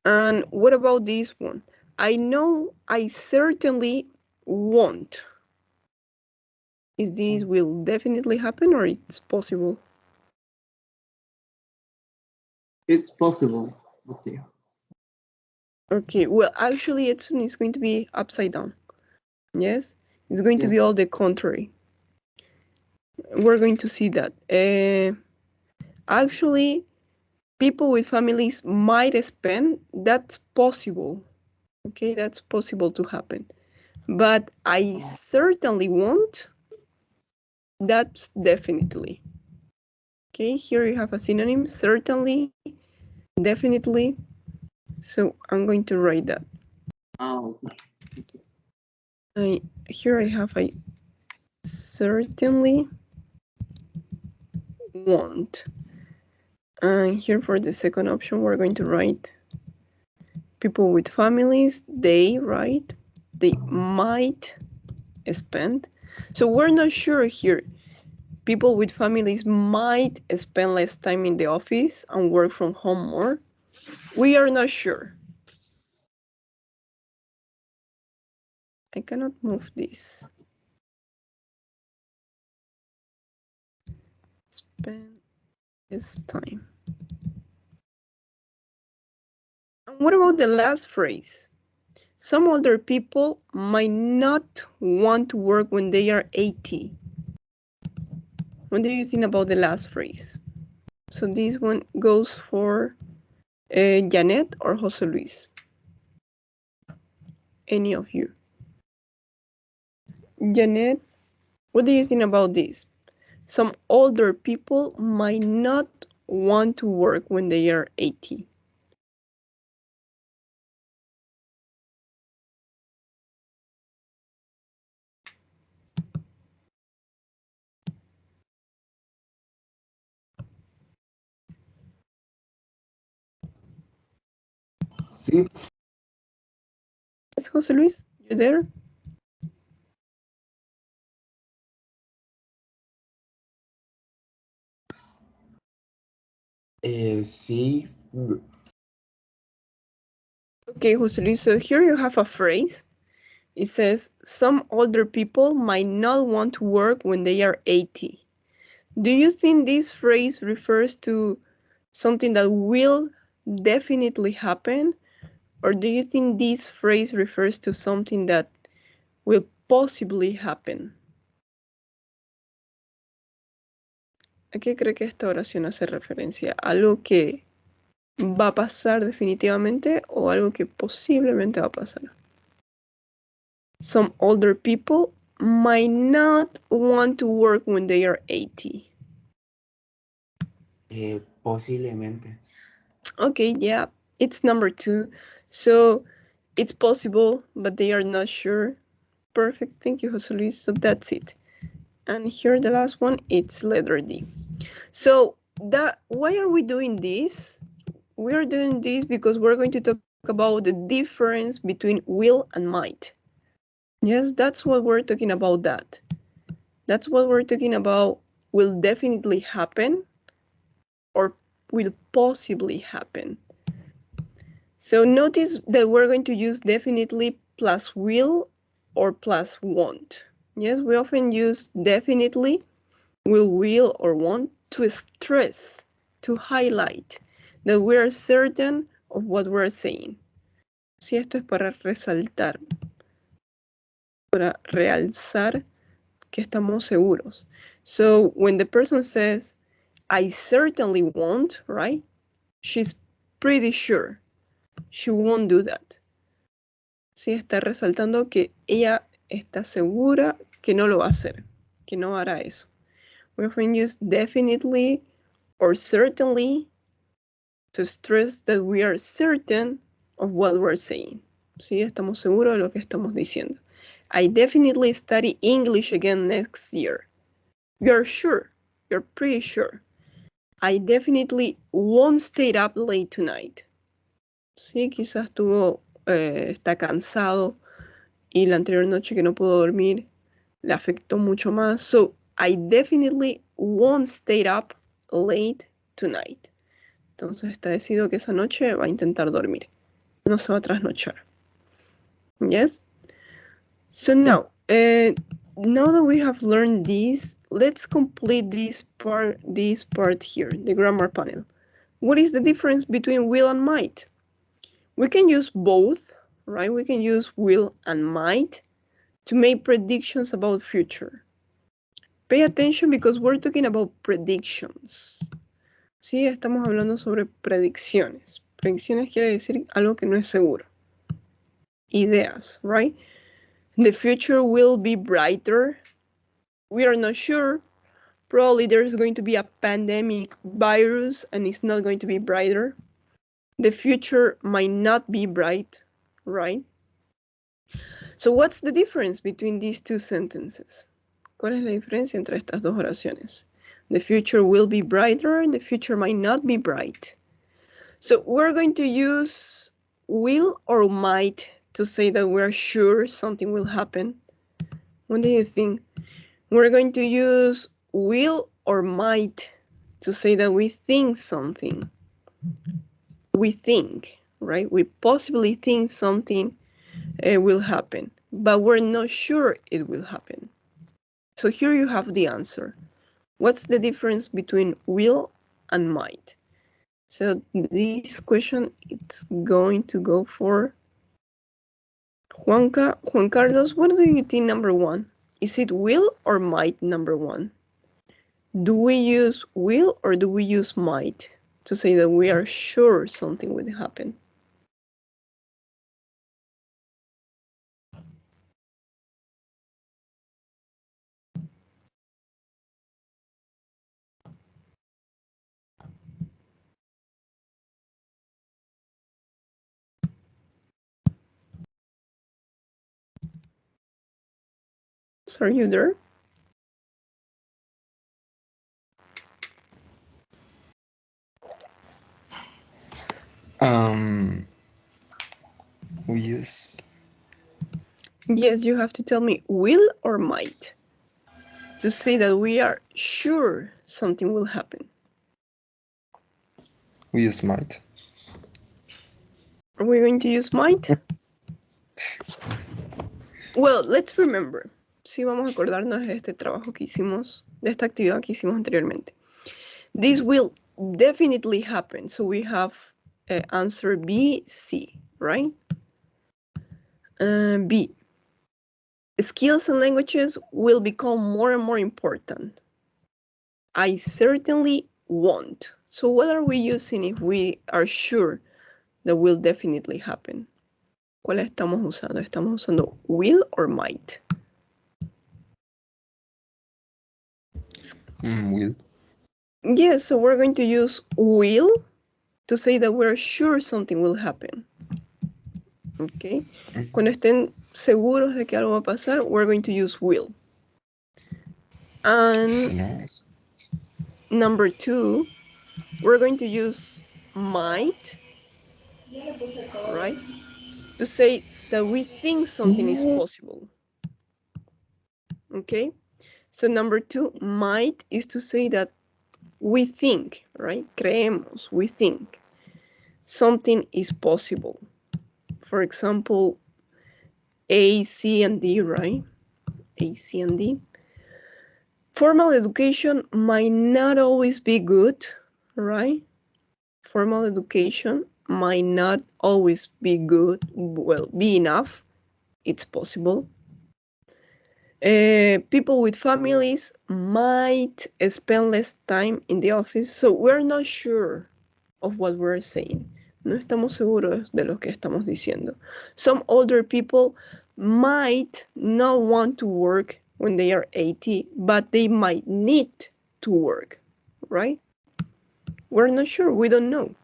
And what about this one? I know I certainly won't. Is this will definitely happen, or it's possible? It's possible. Okay. Okay, well, actually, it's going to be upside down. Yes, it's going to be all the contrary. We're going to see that. Actually, people with families might spend, that's possible. Okay, that's possible to happen. But I certainly won't, that's definitely. Okay, here you have a synonym, certainly, definitely. So I'm going to write that. Oh. Here I have a certainly won't. And here for the second option, we're going to write people with families, they, right? They might spend. So we're not sure here. People with families might spend less time in the office and work from home more. We are not sure. I cannot move this. Spend less time. And what about the last phrase? Some older people might not want to work when they are 80. What do you think about the last phrase? So this one goes for Janet or Jose Luis? Any of you? Janet, what do you think about this? Some older people might not want to work when they are 80. Sí. Yes, Jose Luis? You there? Sí. Okay, Jose Luis, so here you have a phrase. It says, some older people might not want to work when they are 80. Do you think this phrase refers to something that will definitely happen? Or do you think this phrase refers to something that will possibly happen? ¿A qué cree que esta oración hace referencia? ¿Algo que va a pasar definitivamente o algo que posiblemente va a pasar? Some older people might not want to work when they are 80. Posiblemente. Okay, yeah, it's number 2. So it's possible, but they are not sure. Perfect, thank you, Jose Luis. So that's it. And here the last one, it's letter D. So why are we doing this? We are doing this because we're going to talk about the difference between will and might. Yes, that's what we're talking about that. That's what we're talking about will definitely happen or will possibly happen. So notice that we're going to use definitely plus will or plus won't. Yes, we often use definitely, will or won't to stress, to highlight that we are certain of what we're saying. Si esto es para resaltar, para realzar que estamos seguros. So when the person says, I certainly won't, right? She's pretty sure she won't do that. Sí, está resaltando que ella está segura que no lo va a hacer, que no hará eso. We often use definitely or certainly to stress that we are certain of what we're saying. Sí, estamos seguros de lo que estamos diciendo. I definitely study English again next year. You're sure. You're pretty sure. I definitely won't stay up late tonight. Sí, quizás está cansado y la anterior noche que no pudo dormir le afectó mucho más. So, I definitely won't stay up late tonight. Entonces está decidido que esa noche va a intentar dormir. No se va a trasnochar. Yes? So now that we have learned this, let's complete this part here, the grammar panel. What is the difference between will and might? We can use both, right? We can use will and might to make predictions about future. Pay attention because we're talking about predictions. Sí, estamos hablando sobre predicciones. Predicciones quiere decir algo que no es seguro. Ideas, right? The future will be brighter. We are not sure. Probably there's going to be a pandemic virus and it's not going to be brighter. The future might not be bright, right? So what's the difference between these two sentences? ¿Cuál es la diferencia entre estas dos oraciones? The future will be brighter, the future might not be bright. So we're going to use will or might to say that we're sure something will happen. What do you think? We're going to use will or might to say that we think something. We think, right? We possibly think something will happen, but we're not sure it will happen. So here you have the answer. What's the difference between will and might? So this question it's going to go for Juan Carlos. What do you think number 1? Is it will or might number 1? Do we use will or do we use might to say that we are sure something will happen? Are you there? We use Yes, you have to tell me will or might to say that we are sure something will happen. We use might. Are we going to use might? Well, let's remember. Sí, vamos a acordarnos de este trabajo que hicimos, de esta actividad que hicimos anteriormente. This will definitely happen. So we have answer B, C, right? B. Skills and languages will become more and more important. I certainly won't. So what are we using if we are sure that will definitely happen? ¿Cuál estamos usando? ¿Estamos usando will or might? Will. Yes, so we're going to use will to say that we're sure something will happen. Okay? Cuando estén seguros de que algo va a pasar, we're going to use will. And number 2, we're going to use might, right? To say that we think something is possible. Okay? So number 2, might is to say that we think, right? Creemos, we think something is possible. For example, A, C, and D, right? A, C, and D. Formal education might not always be good, right? Formal education might not always be good, well, be enough. It's possible. People with families might spend less time in the office, so we're not sure of what we're saying. No estamos seguros de lo que estamos diciendo. Some older people might not want to work when they are 80, but they might need to work, right? We're not sure, we don't know.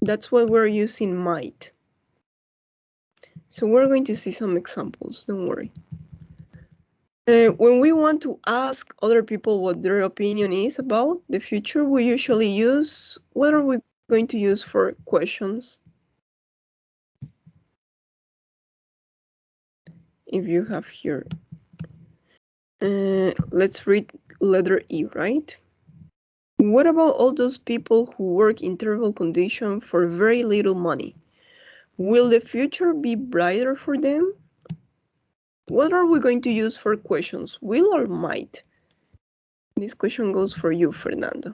That's why we're using might. So we're going to see some examples, don't worry. When we want to ask other people what their opinion is about the future, we usually use, what are we going to use for questions? If you have here, let's read letter E, right? What about all those people who work in terrible conditions for very little money? Will the future be brighter for them? What are we going to use for questions, will or might? This question goes for you, Fernando.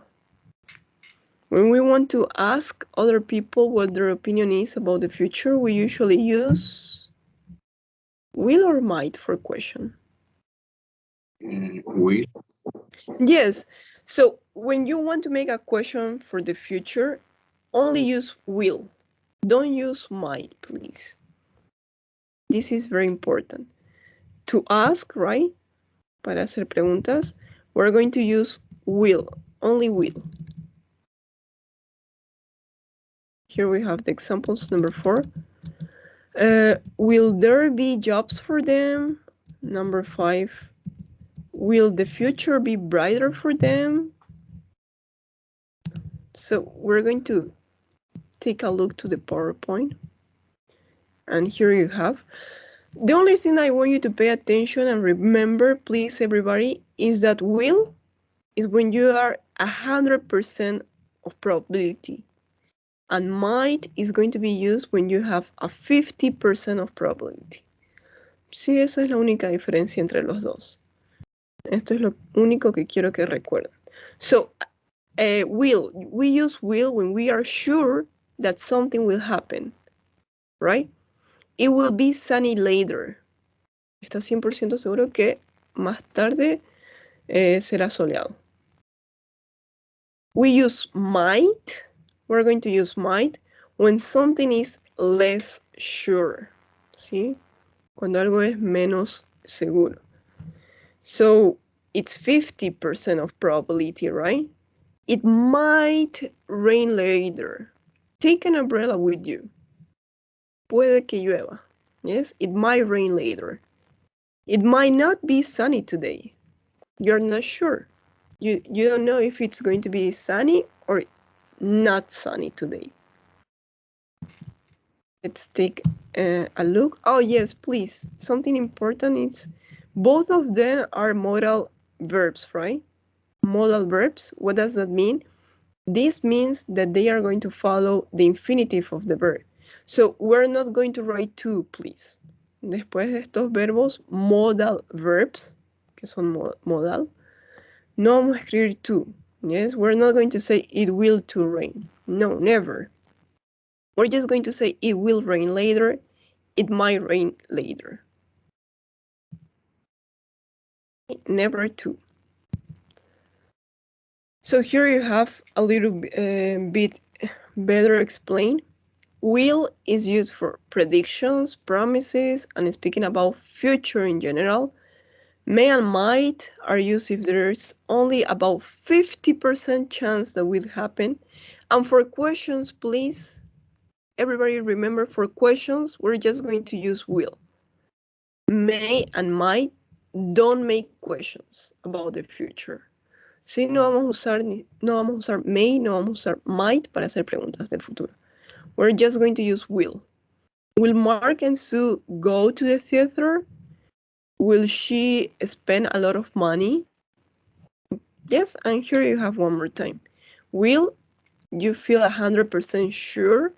When we want to ask other people what their opinion is about the future, we usually use will or might for question. Will. Yes, so when you want to make a question for the future, only use will. Don't use might, please. This is very important. To ask, right? Para hacer preguntas, we're going to use will, only will. Here we have the examples, number 4. Will there be jobs for them? Number 5. Will the future be brighter for them? So we're going to take a look to the PowerPoint. And here you have. The only thing I want you to pay attention and remember, please, everybody, is that will is when you are 100% of probability. And might is going to be used when you have a 50% of probability. Sí, esa es la única diferencia entre los dos. Esto es lo único que quiero que recuerden. So, will, we use will when we are sure that something will happen, right? It will be sunny later. Está 100% seguro que más tarde será soleado. We use might. We're going to use might when something is less sure. ¿Sí? Cuando algo es menos seguro. So it's 50% of probability, right? It might rain later. Take an umbrella with you. Puede que llueva. Yes, it might rain later. It might not be sunny today. You're not sure. You don't know if it's going to be sunny or not sunny today. Let's take a look. Oh, yes, please. Something important is both of them are modal verbs, right? Modal verbs. What does that mean? This means that they are going to follow the infinitive of the verb. So we're not going to write to, please. Después de estos verbos modal verbs, que son modal, no vamos a escribir to. Yes, we're not going to say it will to rain. No, never. We're just going to say it will rain later. It might rain later. Never to. So here you have a little bit better explained. Will is used for predictions, promises, and speaking about future in general. May and might are used if there's only about 50% chance that will happen. And for questions, please, everybody remember, for questions, we're just going to use will. May and might don't make questions about the future. Sí, no vamos a usar may, no vamos a usar might para hacer preguntas del futuro. We're just going to use will. Will Mark and Sue go to the theater? Will she spend a lot of money? Yes, and here you have one more time. Will you feel 100% sure?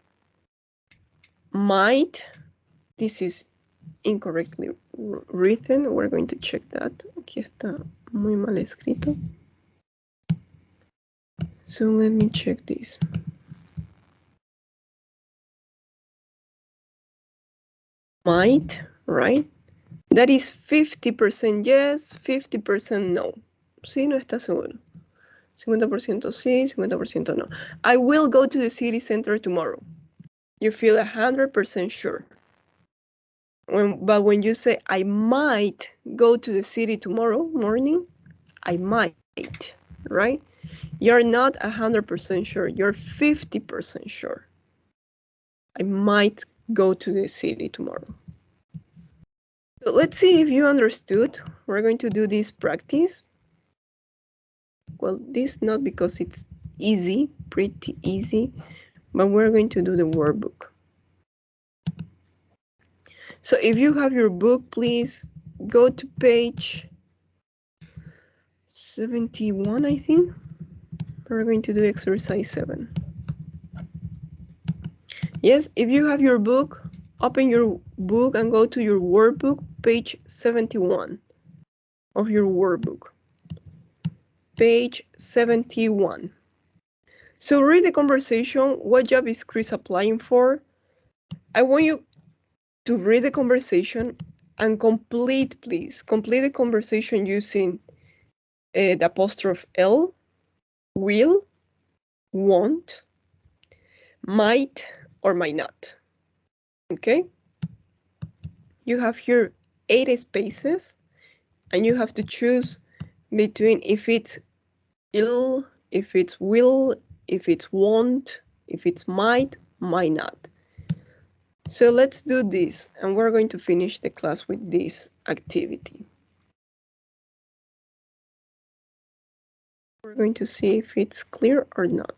Might, this is incorrectly written. We're going to check that. Aquí está muy mal escrito. So let me check this. Might, right? That is 50% yes, 50% no. Sí, no está seguro. 50% sí, 50% no. I will go to the city center tomorrow. You feel 100% sure. But when you say, I might go to the city tomorrow morning, I might, right? You're not 100% sure. You're 50% sure. I might go to the city tomorrow. So let's see if you understood. We're going to do this practice. Well, this not because it's easy, pretty easy, but we're going to do the workbook. So if you have your book, please go to page 71, I think. We're going to do exercise 7. Yes, if you have your book, open your book and go to your workbook, page 71 of your workbook. Page 71. So read the conversation. What job is Chris applying for? I want you to read the conversation and complete, please. Complete the conversation using the apostrophe L, will, won't, might, or might not. Okay? You have here 8 spaces, and you have to choose between if it's ill, if it's will, if it's won't, if it's might not. So let's do this, and we're going to finish the class with this activity. We're going to see if it's clear or not.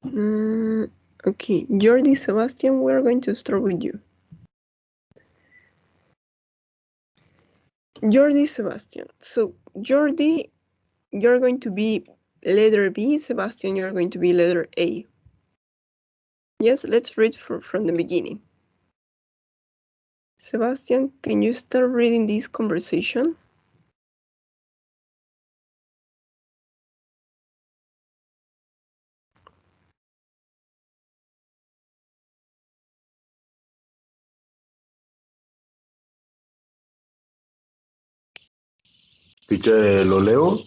Okay, Jordi, Sebastian, we're going to start with you. Jordi, Sebastian. So Jordi, you're going to be letter B. Sebastian, you're going to be letter A. Yes, let's read from the beginning. Sebastian, can you start reading this conversation? Teacher, ¿lo leo?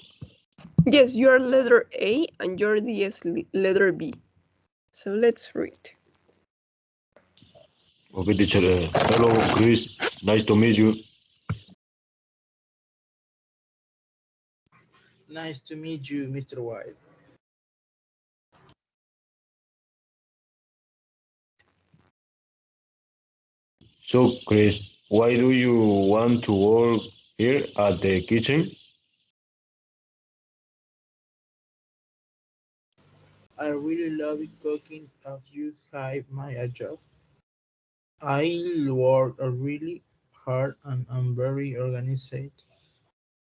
Yes, you are letter A and Jordi is letter B. So let's read. Okay, teacher. Hello, Chris. Nice to meet you. Nice to meet you, Mr. White. So, Chris, why do you want to work here at the kitchen? I really love cooking as you have my job. I work really hard and I'm very organized.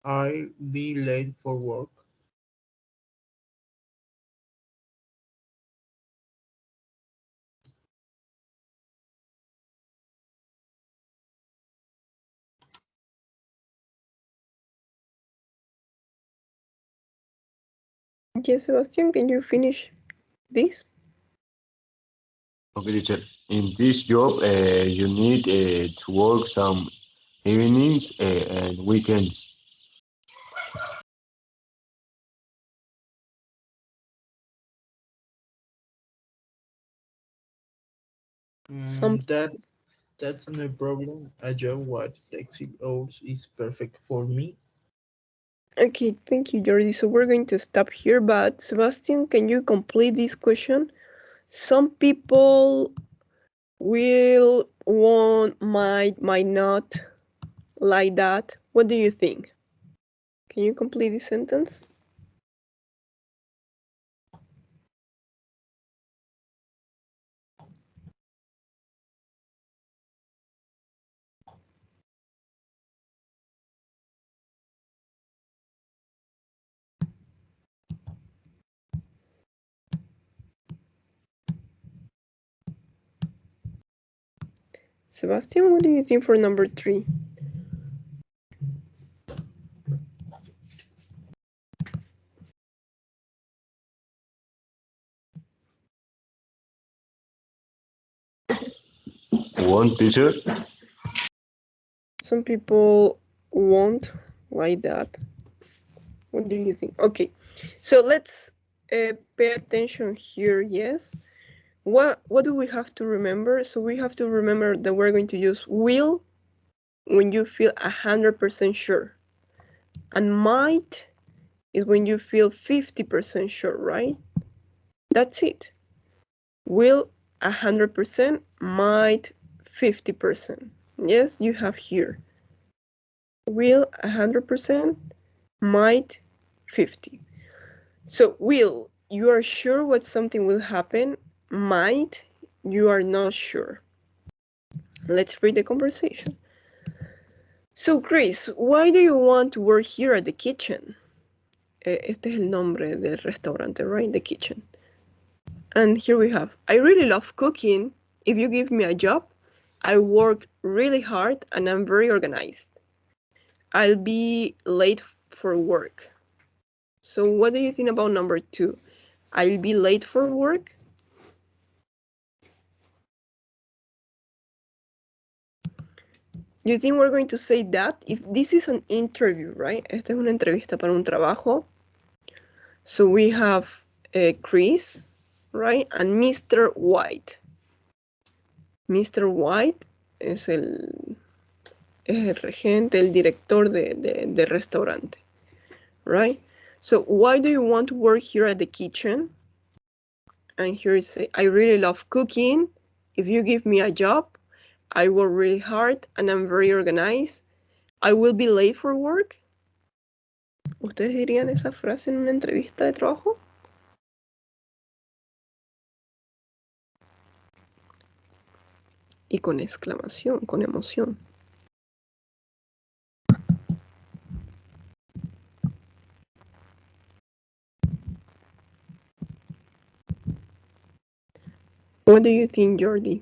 I'll be late for work. Yes, Sebastian, can you finish this? Okay, teacher. In this job, you need to work some evenings and weekends. Some. That's no problem. A job with flexible hours is perfect for me. Okay, thank you, Jordi. So we're going to stop here, but Sebastian, can you complete this question? Some people will, won't, might not like that. What do you think? Can you complete this sentence? Sebastian, what do you think for number 3? One, teacher. Some people won't like that. What do you think? Okay, so let's pay attention here, yes? What do we have to remember? So we have to remember that we're going to use will when you feel 100% sure. And might is when you feel 50% sure, right? That's it. Will 100%, might 50%. Yes, you have here. Will 100%, might 50. So will, you are sure what something will happen. Might, you are not sure. Let's read the conversation. So Chris, why do you want to work here at the kitchen? Este es el nombre del restaurante, right? The kitchen. And here we have, I really love cooking. If you give me a job, I work really hard and I'm very organized. I'll be late for work. So what do you think about number 2? I'll be late for work? You think we're going to say that? If this is an interview, right? Esta es una entrevista para un trabajo. So we have Chris, right? And Mr. White. Mr. White es el regente, el director de restaurante, right? So why do you want to work here at the kitchen? And here it says, I really love cooking. If you give me a job, I work really hard and I'm very organized. I will be late for work. ¿Ustedes dirían esa frase en una entrevista de trabajo? Y con exclamación, con emoción. What do you think, Jordi?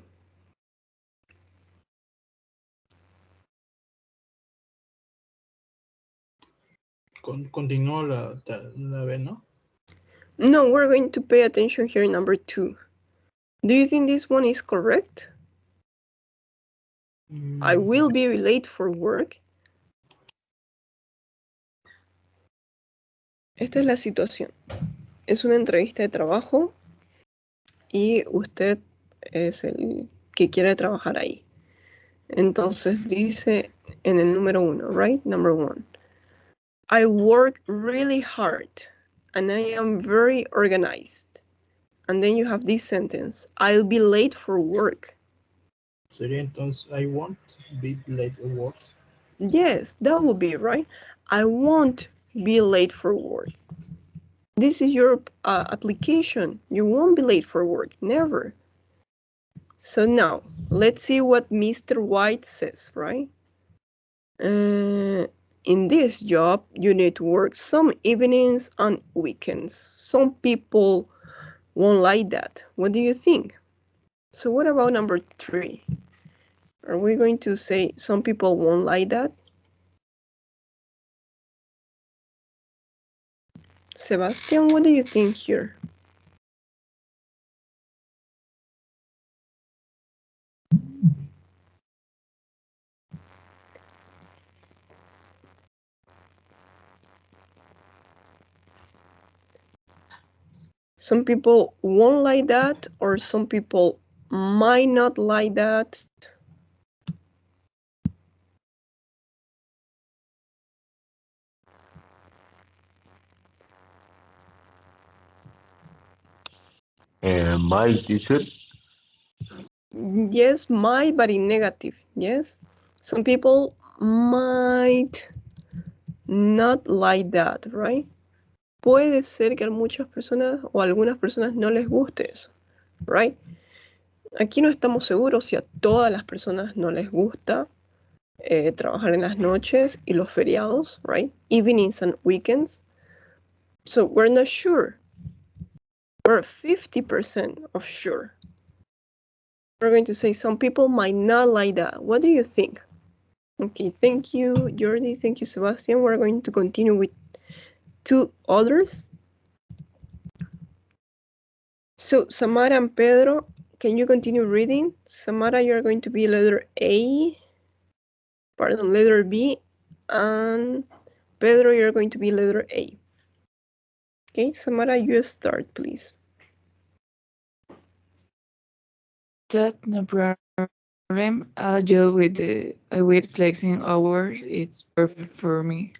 Continúo la B, ¿no? No, we're going to pay attention here in number 2. Do you think this one is correct? I will be late for work. Esta es la situación. Es una entrevista de trabajo y usted es el que quiere trabajar ahí. Entonces dice en el número 1, right? Number 1. I work really hard and I am very organized. And then you have this sentence. I'll be late for work. Sería entonces, I won't be late for work. Yes, that would be right. I won't be late for work. This is your application. You won't be late for work, never. So now, let's see what Mr. White says, right? In this job, you need to work some evenings and weekends. Some people won't like that. What do you think? So what about number 3? Are we going to say some people won't like that? Sebastian, what do you think here? Some people won't like that, or some people might not like that. My teacher. Yes, might, but in negative. Yes, some people might not like that, right? Puede ser que a muchas personas o a algunas personas no les guste eso, right? Aquí no estamos seguros si a todas las personas no les gusta trabajar en las noches y los feriados, right? Evenings and weekends. So we're not sure. We're 50% of sure. We're going to say some people might not like that. What do you think? Okay, thank you, Jordi. Thank you, Sebastian. We're going to continue with 2 others. So Samara and Pedro, can you continue reading? Samara, you're going to be letter B, and Pedro, you're going to be letter A. Okay, Samara, you start, please. That's no problem. I'll deal with flexing hours. It's perfect for me.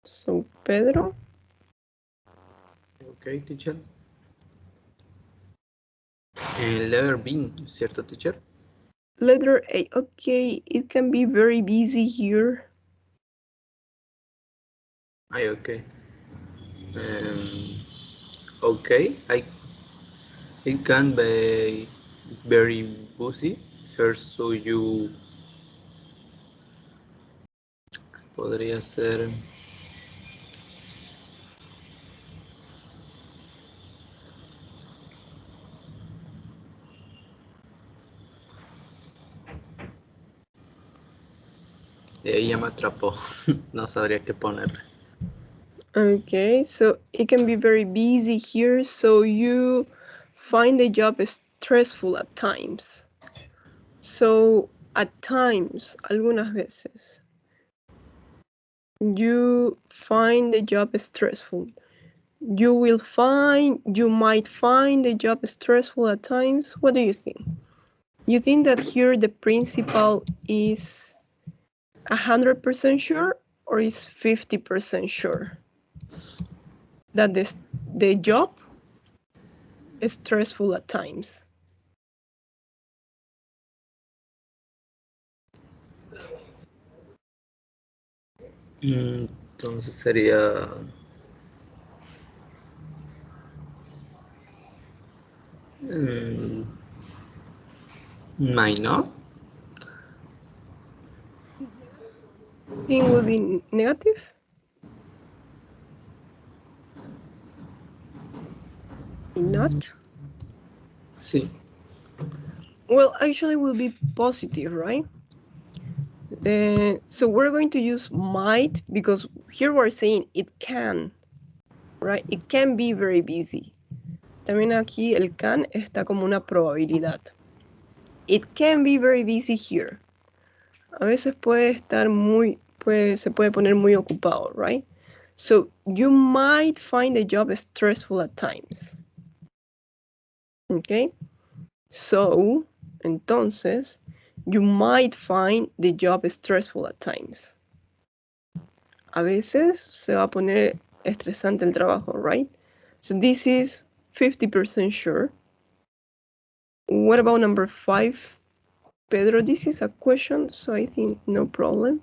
So Pedro. Ok, teacher. Letter B, ¿cierto, teacher? Letter A. Okay, it can be very busy here. Okay. Okay, it can be very busy here, so you podría ser ella me atrapó. No sabría qué ponerle. Okay, so it can be very busy here, so you find the job stressful at times. So at times, algunas veces, you find the job stressful. You might find the job stressful at times. What do you think? You think that here the principal is 100% sure, or is 50% sure that the job is stressful at times? Entonces sería might not. Think will be negative? Not? Sí. Well, actually will be positive, right? So we're going to use might, because here we're saying it can, right? It can be very busy. También aquí el can está como una probabilidad. It can be very busy here. A veces se puede poner muy ocupado, right? So you might find the job stressful at times. Okay? So, entonces, you might find the job stressful at times. A veces se va a poner estresante el trabajo, right? So this is 50% sure. What about number 5? Pedro, this is a question, so I think no problem.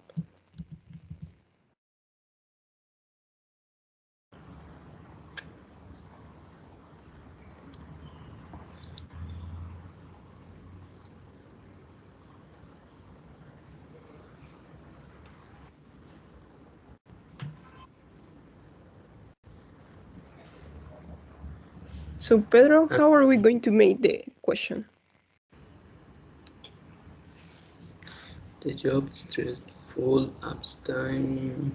So Pedro, how are we going to make the question? The job street full abstain.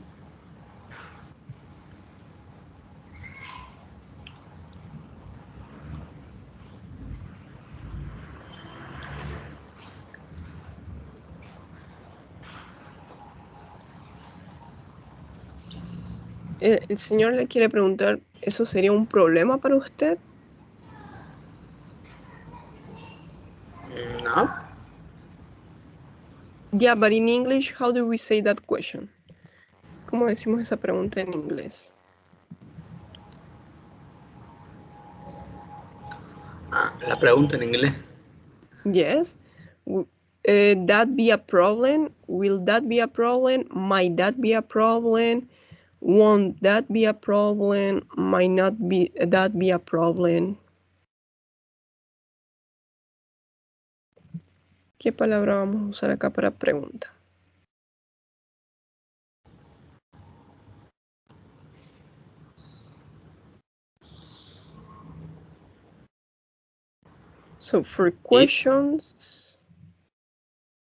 El señor le quiere preguntar, ¿eso sería un problema para usted? No. Yeah, but in English, how do we say that question? ¿Cómo decimos esa pregunta en inglés? La pregunta en inglés. Yes. That be a problem? Will that be a problem? Might that be a problem? Won't that be a problem? Might not be that be a problem? ¿Qué palabra vamos a usar acá para pregunta? So for questions,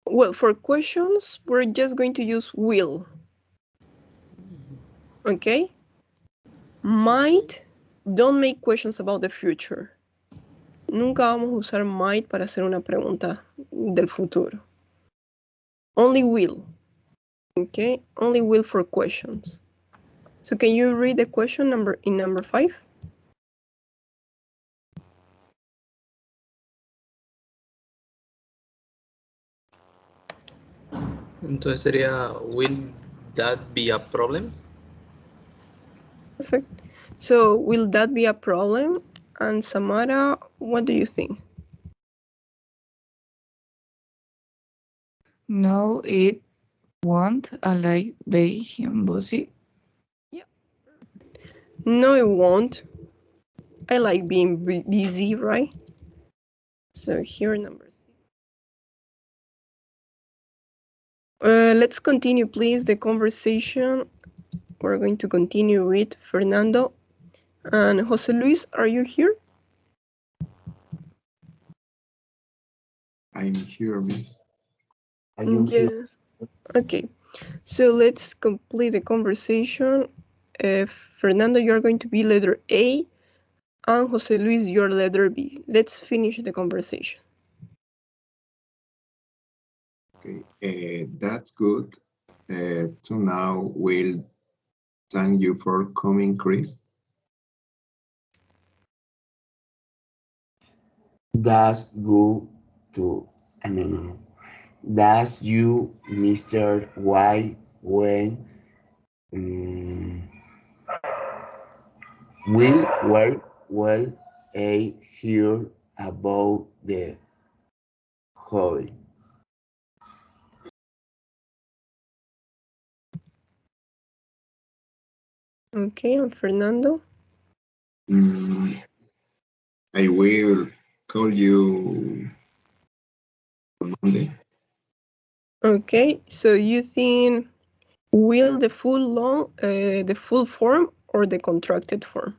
well, for questions, we're just going to use will. Okay? Might, don't make questions about the future. Nunca vamos a usar might para hacer una pregunta del futuro. Only will. Okay? Only will for questions. So can you read the question number 5? Entonces sería, will that be a problem? Perfect. So will that be a problem? And Samara, what do you think? No, it won't. I like being busy. Yeah. No, it won't. I like being busy, right? So here number 6. Let's continue, please, the conversation. We're going to continue with Fernando. And Jose Luis, are you here? I'm here, miss. Are you here? Okay, so let's complete the conversation. Fernando, you're going to be letter A, and Jose Luis, you're letter B. Let's finish the conversation. Okay, that's good. So now we'll thank you for coming, Chris. That's good too. No. That's you, Mr. White, when well, I hear about the hobby. Okay, and Fernando? I will call you on Monday. Okay, so you think will the full form or the contracted form?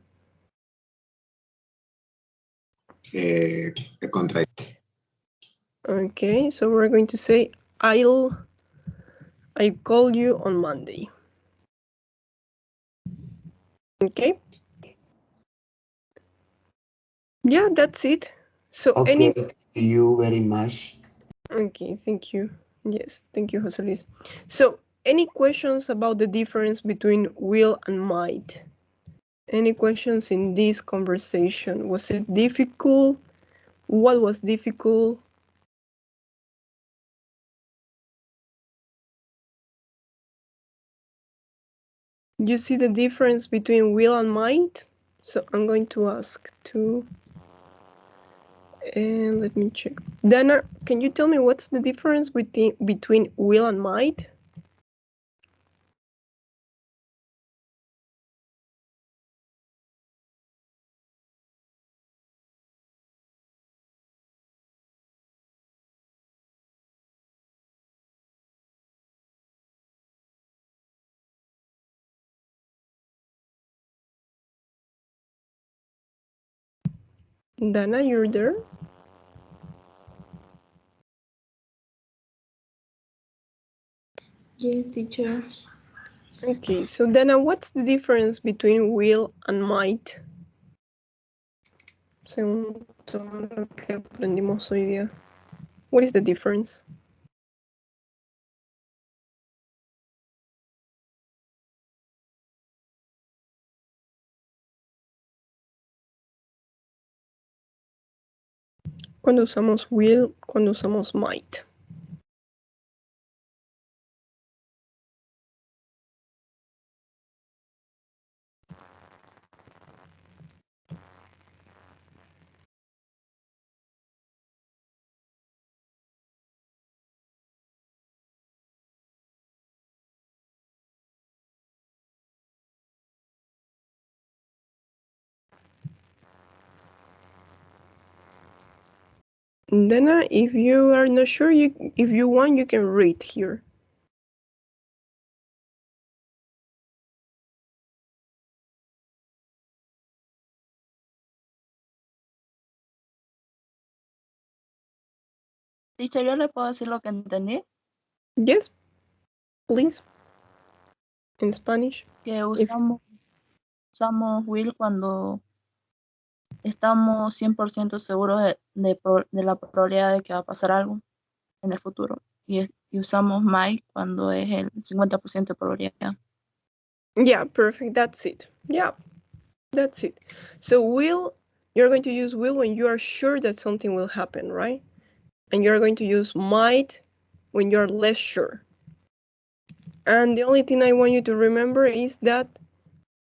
The contract. Okay, so we're going to say I'll call you on Monday. Okay. Yeah, that's it. So okay, thank you very much. Okay, thank you. Yes, thank you, Jose Luis. So, any questions about the difference between will and might? Any questions in this conversation? Was it difficult? What was difficult? You see the difference between will and might? So I'm going to ask to And let me check. Dana, can you tell me what's the difference between will and might? Dana, you're there? Yes, teacher. Okay, so Dana, what's the difference between will and might? Según todo lo que aprendimos hoy día. What is the difference? Cuando usamos will, cuando usamos might. Dana, if you are not sure, if you want, you can read here. Teacher, ¿yo le puedo decir lo que entendí? Yes, please. In Spanish. Que usamos will cuando estamos 100% seguros de la probabilidad de que va a pasar algo en el futuro. Y usamos might cuando es el 50% de probabilidad. Yeah, perfect. That's it. Yeah, that's it. So will, you're going to use will when you are sure that something will happen, right? And you're going to use might when you're less sure. And the only thing I want you to remember is that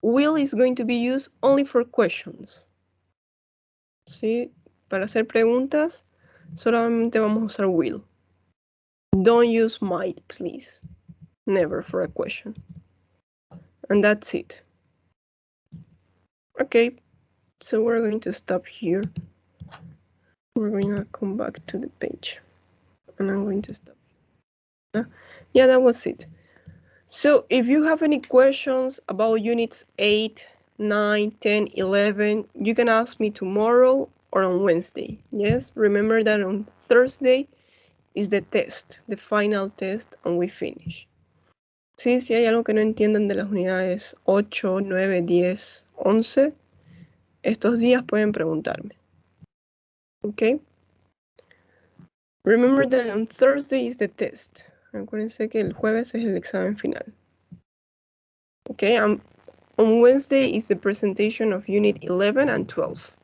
will is going to be used only for questions. ¿Sí? Para hacer preguntas, solamente vamos a usar will. Don't use might, please. Never for a question. And that's it. Okay, so we're going to stop here. We're going to come back to the page. And I'm going to stop. Yeah, that was it. So if you have any questions about units 8, 9, 10, 11, you can ask me tomorrow or on Wednesday. Yes, remember that on Thursday is the test, the final test, and we finish. Sí, si hay algo que no entiendan de las unidades 8, 9, 10, 11, estos días pueden preguntarme. Okay? Remember that on Thursday is the test. Acuérdense que el jueves es el examen final. Okay, on Wednesday is the presentation of unit 11 and 12.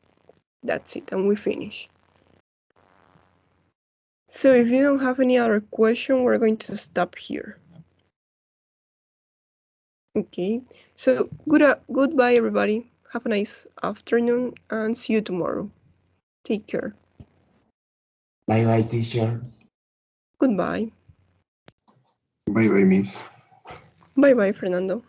That's it, and we finish. So if you don't have any other question, we're going to stop here. Okay, so goodbye everybody. Have a nice afternoon and see you tomorrow. Take care. Bye bye, teacher. Goodbye. Bye bye, miss. Bye bye, Fernando.